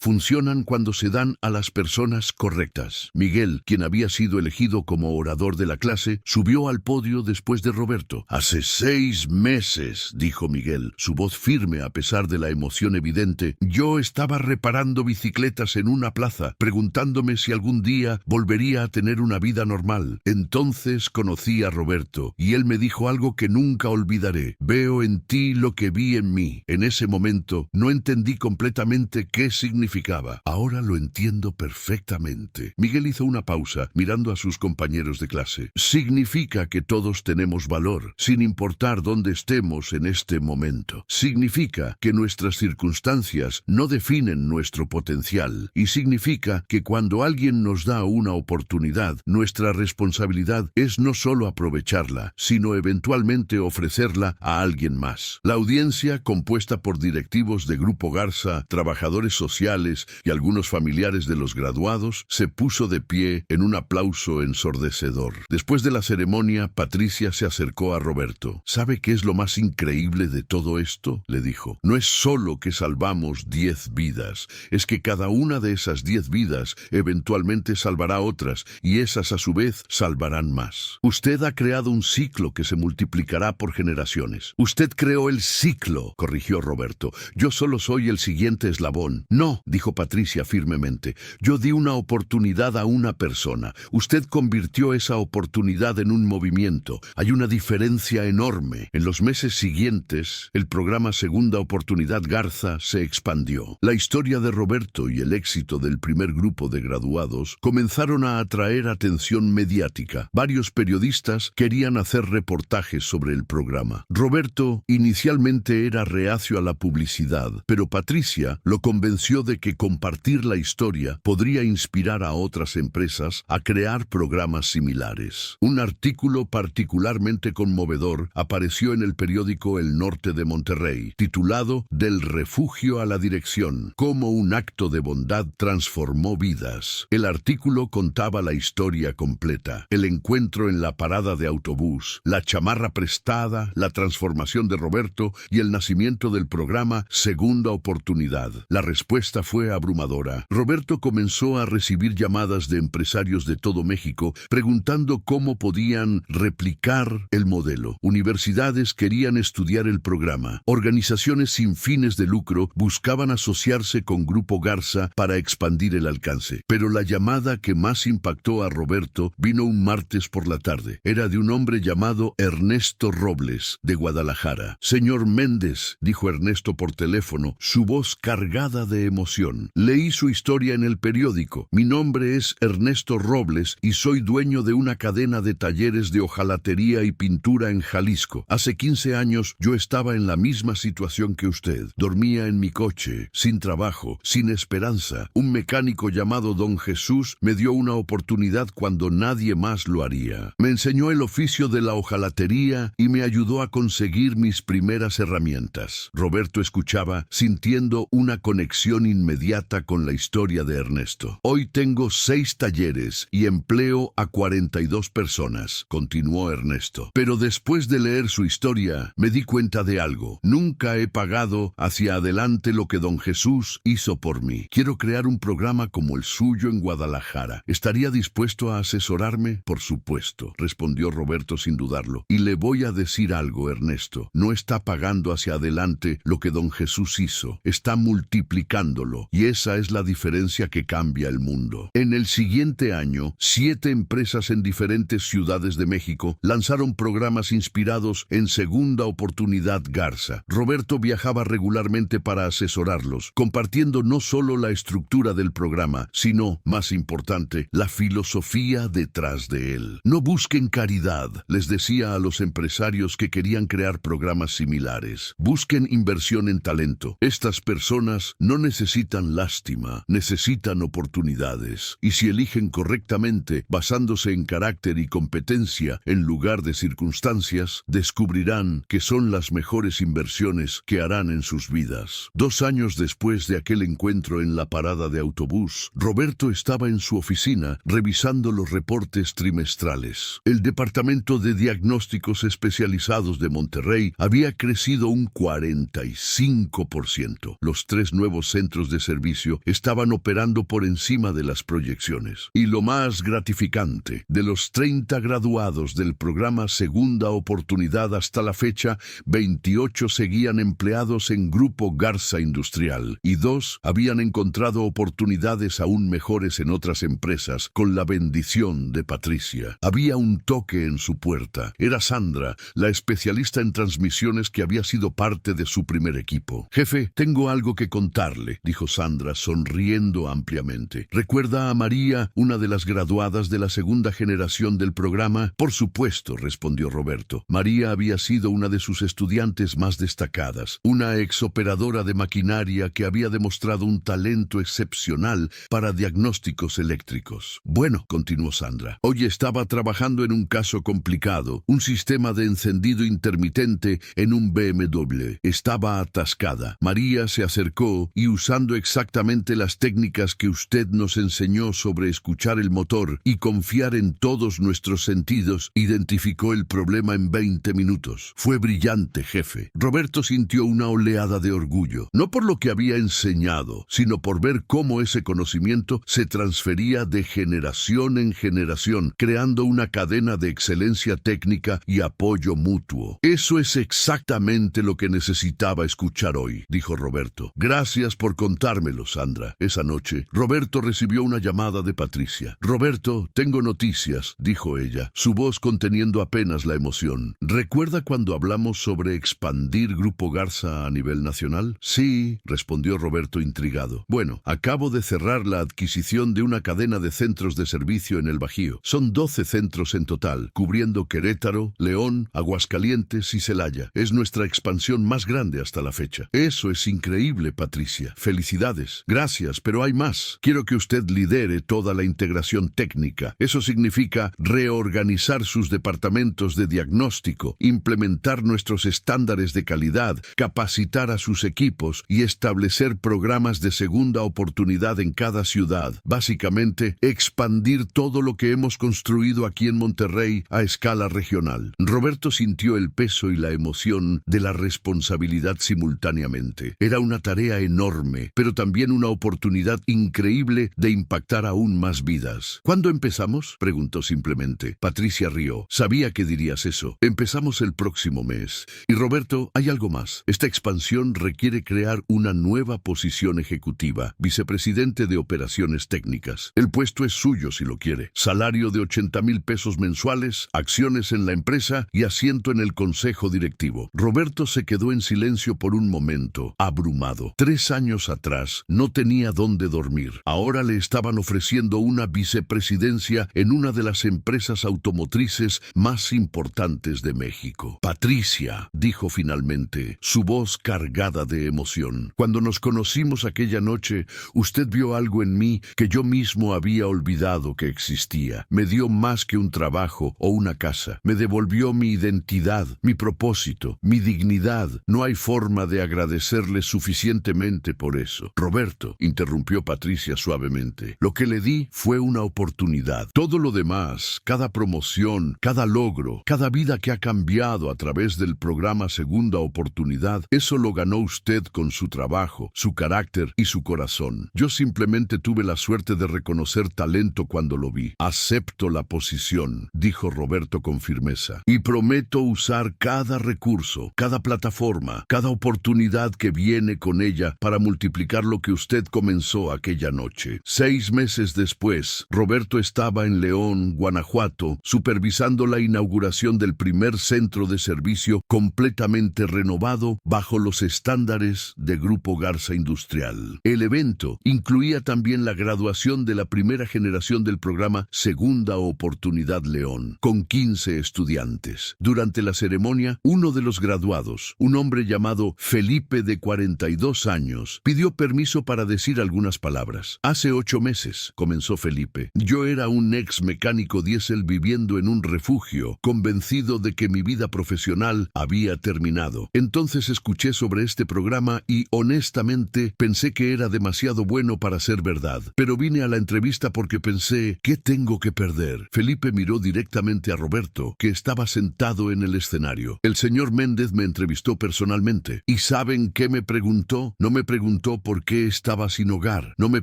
funcionan cuando se dan a las personas correctas. Miguel, quien había sido elegido como orador de la clase, subió al podio después de Roberto. Hace 6 meses, dijo Miguel, su voz firme a pesar de la emoción evidente, yo estaba reparando bicicletas en una plaza, preguntándome si algún día volvería a tener una vida normal. Entonces conocí a Roberto, y él me dijo algo que nunca olvidaré: veo en ti lo que vi en mí. En ese momento no entendí completamente qué significaba. Ahora lo entiendo perfectamente. Miguel hizo una pausa, mirando a sus compañeros de clase. Significa que todos tenemos valor, sin importar dónde estemos en este momento. Significa que nuestras circunstancias no definen nuestro potencial. Y significa que cuando alguien nos da una oportunidad, nuestra responsabilidad es no solo aprovecharla, sino eventualmente ofrecerla a alguien más. La audiencia, compuesta por directivos de Grupo Garza, trabajadores sociales y algunos familiares de los graduados, se puso de pie en un aplauso ensordecedor. Después de la ceremonia, Patricia se acercó a Roberto. ¿Sabe qué es lo más increíble de todo esto?, le dijo. No es solo que salvamos 10 vidas, es que cada una de esas 10 vidas eventualmente salvará otras, y esas a su vez salvarán más. Usted ha creado un ciclo que se multiplicará por generaciones. Usted creó el ciclo, corrigió Roberto. Yo solo soy el siguiente eslabón. No, dijo Patricia firmemente. Yo di una oportunidad a una persona. Usted convirtió esa oportunidad en un movimiento. Hay una diferencia enorme. En los meses siguientes, el programa Segunda Oportunidad Garza se expandió. La historia de Roberto y el éxito del primer grupo de graduados comenzaron a atraer atención mediática. Varios periodistas querían hacer reportajes sobre el programa. Roberto inicialmente era reacio a la publicidad, pero Patricia lo convenció de que compartir la historia podría inspirar a otras empresas a crear programas similares. Un artículo particularmente conmovedor apareció en el periódico El Norte de Monterrey, titulado Del refugio a la dirección: cómo un acto de bondad transformó vidas. El artículo contaba la historia completa: el encuentro en la parada de autobús, la chamarra prestada, la transformación de Roberto y el nacimiento del programa Segunda Oportunidad. La respuesta fue abrumadora. Roberto comenzó a recibir llamadas de empresarios de todo México preguntando cómo podían replicar el modelo. Universidades querían estudiar el programa. Organizaciones sin fines de lucro buscaban asociarse con Grupo Garza para expandir el alcance. Pero la llamada que más impactó a Roberto vino un martes por la tarde. Era de un hombre llamado Ernesto Robles, de Guadalajara. Señor Méndez, dijo Ernesto por teléfono, su voz cargada de emoción. Leí su historia en el periódico. Mi nombre es Ernesto Robles y soy dueño de una cadena de talleres de hojalatería y pintura en Jalisco. Hace 15 años yo estaba en la misma situación que usted. Dormía en mi coche, sin trabajo, sin esperanza. Un mecánico llamado Don Jesús me dio una oportunidad cuando nadie más lo haría. Me enseñó el oficio de la hojalatería y me ayudó a conseguir mis primeras herramientas. Roberto escuchaba, sintiendo una conexión inmediata con la historia de Ernesto. Hoy tengo 6 talleres y empleo a 42 personas, continuó Ernesto. Pero después de leer su historia, me di cuenta de algo. Nunca he pagado hacia adelante lo que Don Jesús hizo por mí. Quiero crear un programa como el suyo en Guadalajara. ¿Estaría dispuesto a asesorarme? Por supuesto, respondió Roberto sin dudarlo. Y le voy a decir algo, Ernesto. dinero, no está pagando hacia adelante lo que don Jesús hizo, está multiplicándolo, y esa es la diferencia que cambia el mundo. En el siguiente año, 7 empresas en diferentes ciudades de México lanzaron programas inspirados en Segunda Oportunidad Garza. Roberto viajaba regularmente para asesorarlos, compartiendo no solo la estructura del programa, sino, más importante, la filosofía detrás de él. No busquen caridad, les decía a los empresarios que querían crear programas similares. Busquen inversión en talento. Estas personas no necesitan lástima, necesitan oportunidades. Y si eligen correctamente, basándose en carácter y competencia en lugar de circunstancias, descubrirán que son las mejores inversiones que harán en sus vidas. 2 años después de aquel encuentro en la parada de autobús, Roberto estaba en su oficina revisando los reportes trimestrales. El Departamento de Diagnósticos Especializados de Monterrey había crecido un 45%. Los 3 nuevos centros de servicio estaban operando por encima de las proyecciones. Y lo más gratificante, de los 30 graduados del programa Segunda Oportunidad hasta la fecha, 28 seguían empleados en Grupo Garza Industrial y 2 habían encontrado oportunidades aún mejores en otras empresas con la bendición de Patricia. Había un toque en su puerta. Era Sandra, la especialista en transmisiones que había sido parte de su primer equipo. «Jefe, tengo algo que contarle», dijo Sandra, sonriendo ampliamente. «¿Recuerda a María, una de las graduadas de la segunda generación del programa?» «Por supuesto», respondió Roberto. María había sido una de sus estudiantes más destacadas, una exoperadora de maquinaria que había demostrado un talento excepcional para diagnósticos eléctricos. «Bueno», continuó Sandra, «hoy estaba trabajando en un caso complicado, un sistema de encendido intermitente en un BMW. Estaba atascada. María se acercó y, usando exactamente las técnicas que usted nos enseñó sobre escuchar el motor y confiar en todos nuestros sentidos, identificó el problema en 20 minutos. Fue brillante, jefe». Roberto sintió una oleada de orgullo, no por lo que había enseñado, sino por ver cómo ese conocimiento se transfería de generación en generación, creando una cadena de excelencia técnica y apoyo mutuo. «Eso es exactamente lo que necesitaba escuchar hoy», dijo Roberto. «Gracias por contármelo, Sandra». Esa noche, Roberto recibió una llamada de Patricia. «Roberto, tengo noticias», dijo ella, su voz conteniendo apenas la emoción. «¿Recuerda cuando hablamos sobre expandir Grupo Garza a nivel nacional?» «Sí», respondió Roberto intrigado. «Bueno, acabo de cerrar la adquisición de una cadena de centros de servicio en el Bajío. Son 12 centros en total, cubriendo Querétaro, León, Aguascalientes y Celaya. Es nuestra expansión más grande hasta la fecha». «Eso es increíble, Patricia. Felicidades». «Gracias, pero hay más. Quiero que usted lidere toda la integración técnica. Eso significa reorganizar sus departamentos de diagnóstico, implementar nuestros estándares de calidad, capacitar a sus equipos y establecer programas de segunda oportunidad en cada ciudad. Básicamente, expandir todo lo que hemos construido aquí en Monterrey a escala regional». Roberto sintió el peso y la emoción de la responsabilidad simultáneamente. Era una tarea enorme, pero también una oportunidad increíble de impactar aún más vidas. «¿Cuándo empezamos?», preguntó simplemente. Patricia rió. «Sabía que dirías eso. Empezamos el próximo mes. Y Roberto, hay algo más. Esta expansión requiere crear una nueva posición ejecutiva, vicepresidente de operaciones técnicas. El puesto es suyo si lo quiere. Salario de 80,000 pesos mensuales, acciones en la empresa y asiento en el consejo directivo». Roberto se quedó en silencio por un momento, abrumado. 3 años atrás no tenía dónde dormir. Ahora le estaban ofreciendo una vicepresidencia en una de las empresas automotrices más importantes de México. «Patricia», dijo finalmente, su voz cargada de emoción. «Cuando nos conocimos aquella noche, usted vio algo en mí que yo mismo había olvidado que existía. Me dio más que un trabajo o una casa. Me devolvió mi identidad, mi propósito, mi dignidad. No hay forma de agradecerle suficientemente por eso». «Roberto», interrumpió Patricia suavemente, «lo que le di fue una oportunidad. Todo lo demás, cada promoción, cada logro, cada vida que ha cambiado a través del programa Segunda Oportunidad, eso lo ganó usted con su trabajo, su carácter y su corazón. Yo simplemente tuve la suerte de reconocer talento cuando lo vi. Acepto la posición», dijo Roberto con firmeza, «y prometo usar cada cada recurso, cada plataforma, cada oportunidad que viene con ella para multiplicar lo que usted comenzó aquella noche. 6 meses después, Roberto estaba en León, Guanajuato, supervisando la inauguración del primer centro de servicio completamente renovado bajo los estándares de Grupo Garza Industrial. El evento incluía también la graduación de la primera generación del programa Segunda Oportunidad León, con 15 estudiantes. Durante la ceremonia, uno de los graduados, un hombre llamado Felipe de 42 años, pidió permiso para decir algunas palabras. Hace 8 meses, comenzó Felipe, yo era un ex mecánico diésel viviendo en un refugio, convencido de que mi vida profesional había terminado. Entonces escuché sobre este programa y, honestamente, pensé que era demasiado bueno para ser verdad. Pero vine a la entrevista porque pensé, ¿qué tengo que perder? Felipe miró directamente a Roberto, que estaba sentado en el escenario. El señor Méndez me entrevistó personalmente. ¿Y saben qué me preguntó? No me preguntó por qué estaba sin hogar. No me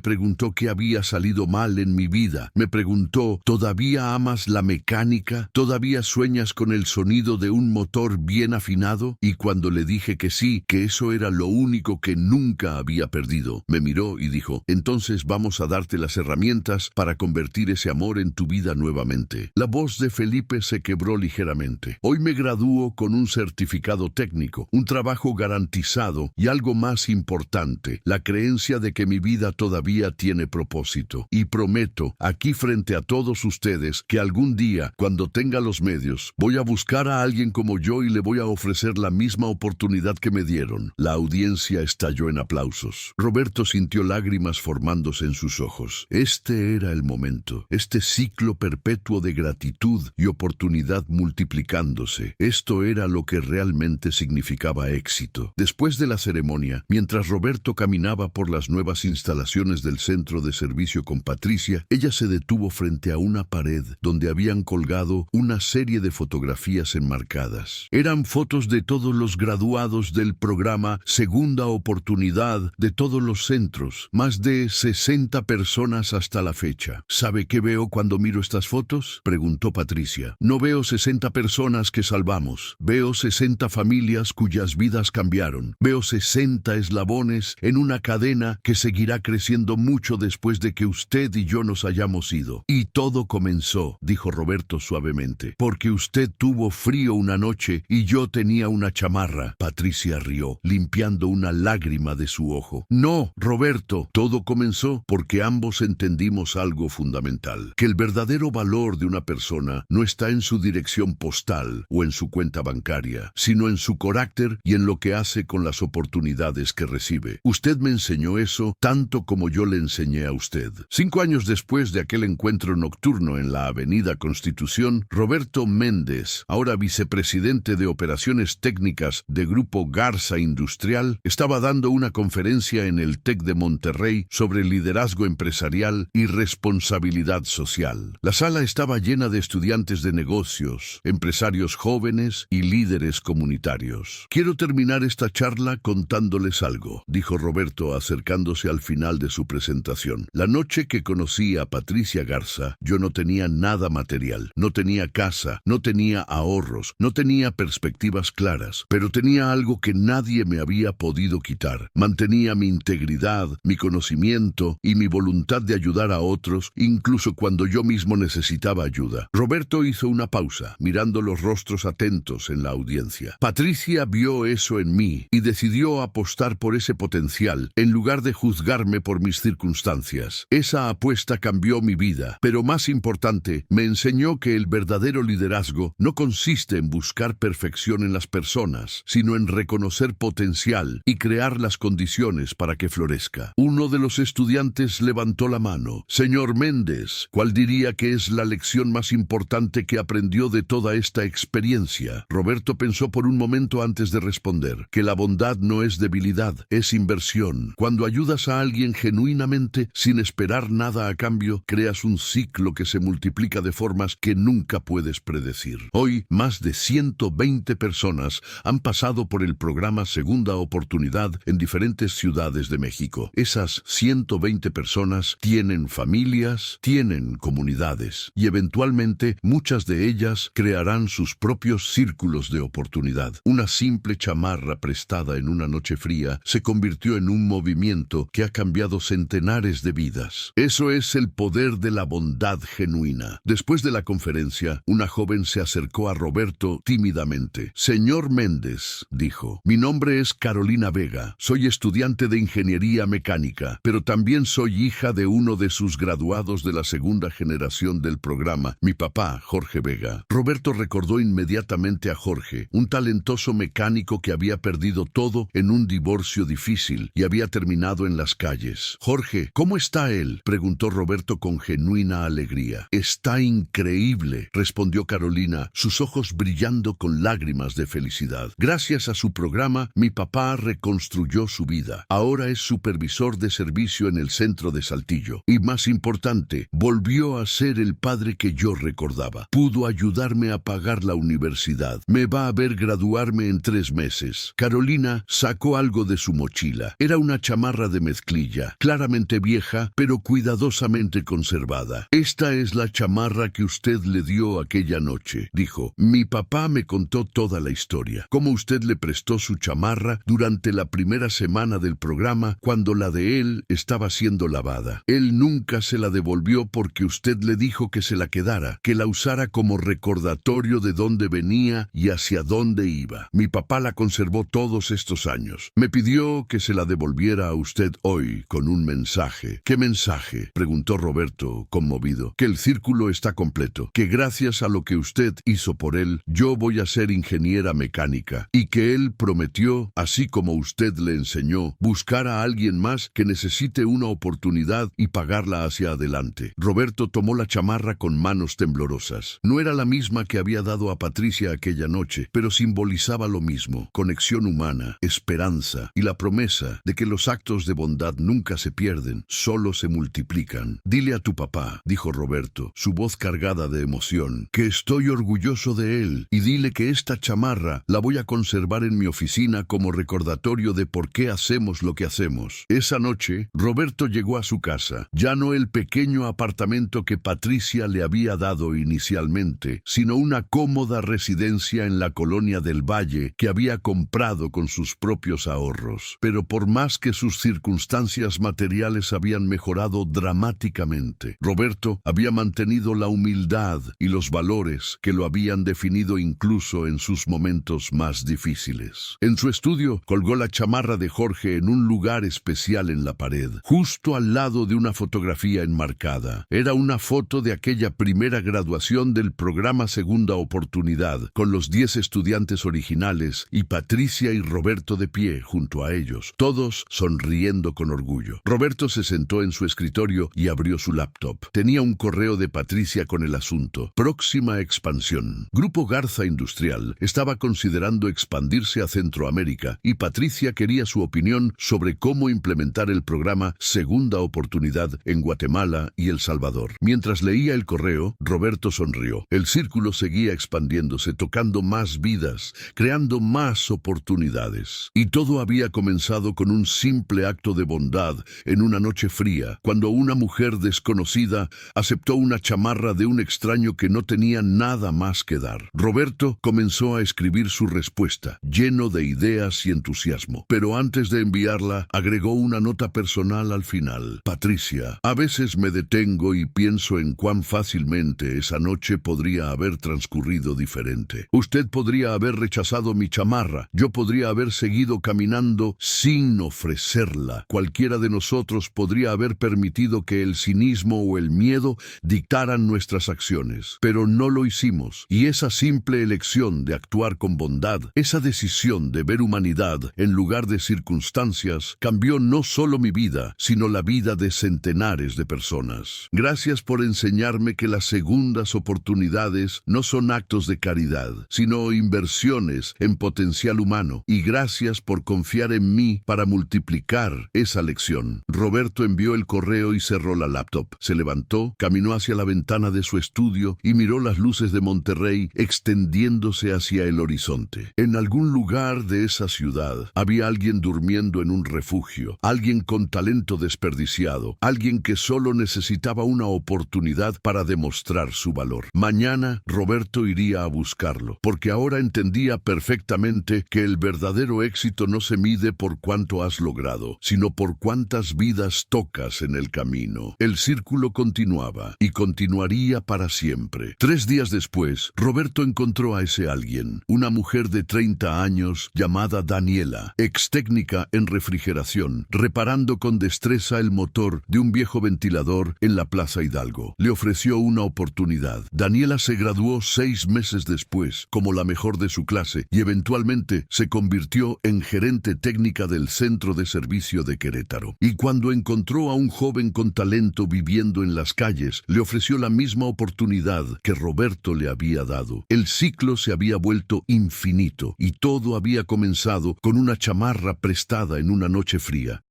preguntó qué había salido mal en mi vida. Me preguntó, ¿todavía amas la mecánica? ¿Todavía sueñas con el sonido de un motor bien afinado? Y cuando le dije que sí, que eso era lo único que nunca había perdido, me miró y dijo, entonces vamos a darte las herramientas para convertir ese amor en tu vida nuevamente. La voz de Felipe se quebró ligeramente. Hoy me gradúo con un certificado técnico, un trabajo garantizado y algo más importante, la creencia de que mi vida todavía tiene propósito. Y prometo, aquí frente a todos ustedes, que algún día, cuando tenga los medios, voy a buscar a alguien como yo y le voy a ofrecer la misma oportunidad que me dieron. La audiencia estalló en aplausos. Roberto sintió lágrimas formándose en sus ojos. Este era el momento, este ciclo perpetuo de gratitud y oportunidad multiplicándose. Esto era lo que realmente significaba éxito. Después de la ceremonia, mientras Roberto caminaba por las nuevas instalaciones del centro de servicio con Patricia, ella se detuvo frente a una pared donde habían colgado una serie de fotografías enmarcadas. Eran fotos de todos los graduados del programa Segunda Oportunidad de todos los centros, más de 60 personas hasta la fecha. ¿Sabe qué veo cuando miro estas fotos?, preguntó Patricia. No veo 60 personas que salvamos. Veo 60 familias cuyas vidas cambiaron. Veo 60 eslabones en una cadena que seguirá creciendo mucho después de que usted y yo nos hayamos ido. Y todo comenzó, dijo Roberto suavemente, porque usted tuvo frío una noche y yo tenía una chamarra. Patricia rió, limpiando una lágrima de su ojo. No, Roberto, todo comenzó porque ambos entendimos algo fundamental, que el verdadero valor de una persona no está en su dirección postal o en su cuenta bancaria, sino en su carácter y en lo que hace con las oportunidades que recibe. Usted me enseñó eso tanto como yo le enseñé a usted. 5 años después de aquel encuentro nocturno en la Avenida Constitución, Roberto Méndez, ahora vicepresidente de Operaciones Técnicas de Grupo Garza Industrial, estaba dando una conferencia en el TEC de Monterrey sobre liderazgo empresarial y responsabilidad social. La sala estaba llena de estudiantes de negocios, empresarios jóvenes y líderes comunitarios. Quiero terminar esta charla contándoles algo, dijo Roberto acercándose al final de su presentación. La noche que conocí a Patricia Garza, yo no tenía nada material, no tenía casa, no tenía ahorros, no tenía perspectivas claras, pero tenía algo que nadie me había podido quitar. Mantenía mi integridad, mi conocimiento y mi voluntad de ayudar a otros, incluso cuando yo mismo necesitaba ayuda. Roberto hizo una pausa, mirando los rostros atentos en la audiencia. Patricia vio eso en mí y decidió apostar por ese potencial, en lugar de juzgarme por mis circunstancias. Esa apuesta cambió mi vida, pero más importante, me enseñó que el verdadero liderazgo no consiste en buscar perfección en las personas, sino en reconocer potencial y crear las condiciones para que florezca. Uno de los estudiantes levantó la mano. Señor Méndez, ¿cuál diría que es la lección más importante que aprendió de toda esta experiencia? Roberto pensó por un momento antes de responder, que la bondad no es debilidad, es inversión. Cuando ayudas a alguien genuinamente, sin esperar nada a cambio, creas un ciclo que se multiplica de formas que nunca puedes predecir. Hoy, más de 120 personas han pasado por el programa Segunda Oportunidad en diferentes ciudades de México. Esas 120 personas tienen familias, tienen comunidades y eventualmente muchas de ellas crearán sus propios círculos actos de oportunidad. Una simple chamarra prestada en una noche fría se convirtió en un movimiento que ha cambiado centenares de vidas. Eso es el poder de la bondad genuina. Después de la conferencia, una joven se acercó a Roberto tímidamente. «Señor Méndez», dijo, «mi nombre es Carolina Vega. Soy estudiante de ingeniería mecánica, pero también soy hija de uno de sus graduados de la segunda generación del programa, mi papá, Jorge Vega». Roberto recordó inmediatamente a Jorge, un talentoso mecánico que había perdido todo en un divorcio difícil y había terminado en las calles. «Jorge, ¿cómo está él?», preguntó Roberto con genuina alegría. «Está increíble», respondió Carolina, sus ojos brillando con lágrimas de felicidad. «Gracias a su programa, mi papá reconstruyó su vida. Ahora es supervisor de servicio en el centro de Saltillo. Y más importante, volvió a ser el padre que yo recordaba. Pudo ayudarme a pagar la universidad. Me va a ver graduarme en 3 meses». Carolina sacó algo de su mochila. Era una chamarra de mezclilla, claramente vieja, pero cuidadosamente conservada. «Esta es la chamarra que usted le dio aquella noche», dijo. «Mi papá me contó toda la historia. Cómo usted le prestó su chamarra durante la primera semana del programa cuando la de él estaba siendo lavada. Él nunca se la devolvió porque usted le dijo que se la quedara, que la usara como recordatorio de dónde venía y hacia dónde iba. Mi papá la conservó todos estos años. Me pidió que se la devolviera a usted hoy con un mensaje». «¿Qué mensaje?», preguntó Roberto, conmovido. «Que el círculo está completo, que gracias a lo que usted hizo por él, yo voy a ser ingeniera mecánica, y que él prometió, así como usted le enseñó, buscar a alguien más que necesite una oportunidad y pagarla hacia adelante». Roberto tomó la chamarra con manos temblorosas. No era la misma que había dado a Patricia aquella noche, pero simbolizaba lo mismo: conexión humana, esperanza y la promesa de que los actos de bondad nunca se pierden, solo se multiplican. «Dile a tu papá», dijo Roberto, su voz cargada de emoción, «que estoy orgulloso de él, y dile que esta chamarra la voy a conservar en mi oficina como recordatorio de por qué hacemos lo que hacemos». Esa noche, Roberto llegó a su casa, ya no el pequeño apartamento que Patricia le había dado inicialmente, sino una cómoda residencia en la colonia del Valle que había comprado con sus propios ahorros. Pero por más que sus circunstancias materiales habían mejorado dramáticamente, Roberto había mantenido la humildad y los valores que lo habían definido incluso en sus momentos más difíciles. En su estudio colgó la chamarra de Jorge en un lugar especial en la pared, justo al lado de una fotografía enmarcada. Era una foto de aquella primera graduación del programa Segunda Oportunidad, con los 10 estudiantes originales y Patricia y Roberto de pie junto a ellos, todos sonriendo con orgullo. Roberto se sentó en su escritorio y abrió su laptop. Tenía un correo de Patricia con el asunto: próxima expansión. Grupo Garza Industrial estaba considerando expandirse a Centroamérica y Patricia quería su opinión sobre cómo implementar el programa Segunda Oportunidad en Guatemala y El Salvador. Mientras leía el correo, Roberto sonrió. El círculo seguía expandiéndose, tocando más vidas, creando más oportunidades. Y todo había comenzado con un simple acto de bondad en una noche fría, cuando una mujer desconocida aceptó una chamarra de un extraño que no tenía nada más que dar. Roberto comenzó a escribir su respuesta, lleno de ideas y entusiasmo. Pero antes de enviarla, agregó una nota personal al final: «Patricia, a veces me detengo y pienso en cuán fácilmente esa noche podría haber transcurrido diferente. Usted podría haber rechazado mi chamarra, yo podría haber seguido caminando sin ofrecerla. Cualquiera de nosotros podría haber permitido que el cinismo o el miedo dictaran nuestras acciones, pero no lo hicimos, y esa simple elección de actuar con bondad, esa decisión de ver humanidad en lugar de circunstancias, cambió no solo mi vida, sino la vida de centenares de personas. Gracias por enseñarme que las segundas oportunidades no son actos de caridad, sino inversiones en potencial humano, y gracias por confiar en mí para multiplicar esa lección». Roberto envió el correo y cerró la laptop. Se levantó, caminó hacia la ventana de su estudio y miró las luces de Monterrey extendiéndose hacia el horizonte. En algún lugar de esa ciudad había alguien durmiendo en un refugio, alguien con talento desperdiciado, alguien que solo necesitaba una oportunidad para demostrar su valor. Mañana Roberto iría a buscarlo. porque ahora entendía perfectamente que el verdadero éxito no se mide por cuánto has logrado, sino por cuántas vidas tocas en el camino. El círculo continuaba y continuaría para siempre. 3 días después, Roberto encontró a ese alguien, una mujer de 30 años llamada Daniela, ex técnica en refrigeración, reparando con destreza el motor de un viejo ventilador en la Plaza Hidalgo. Le ofreció una oportunidad. Daniela se graduó 6 meses después como la mejor de su clase y eventualmente se convirtió en gerente técnica del Centro de Servicio de Querétaro. Y cuando encontró a un joven con talento viviendo en las calles, le ofreció la misma oportunidad que Roberto le había dado. El ciclo se había vuelto infinito y todo había comenzado con una chamarra prestada en una noche fría.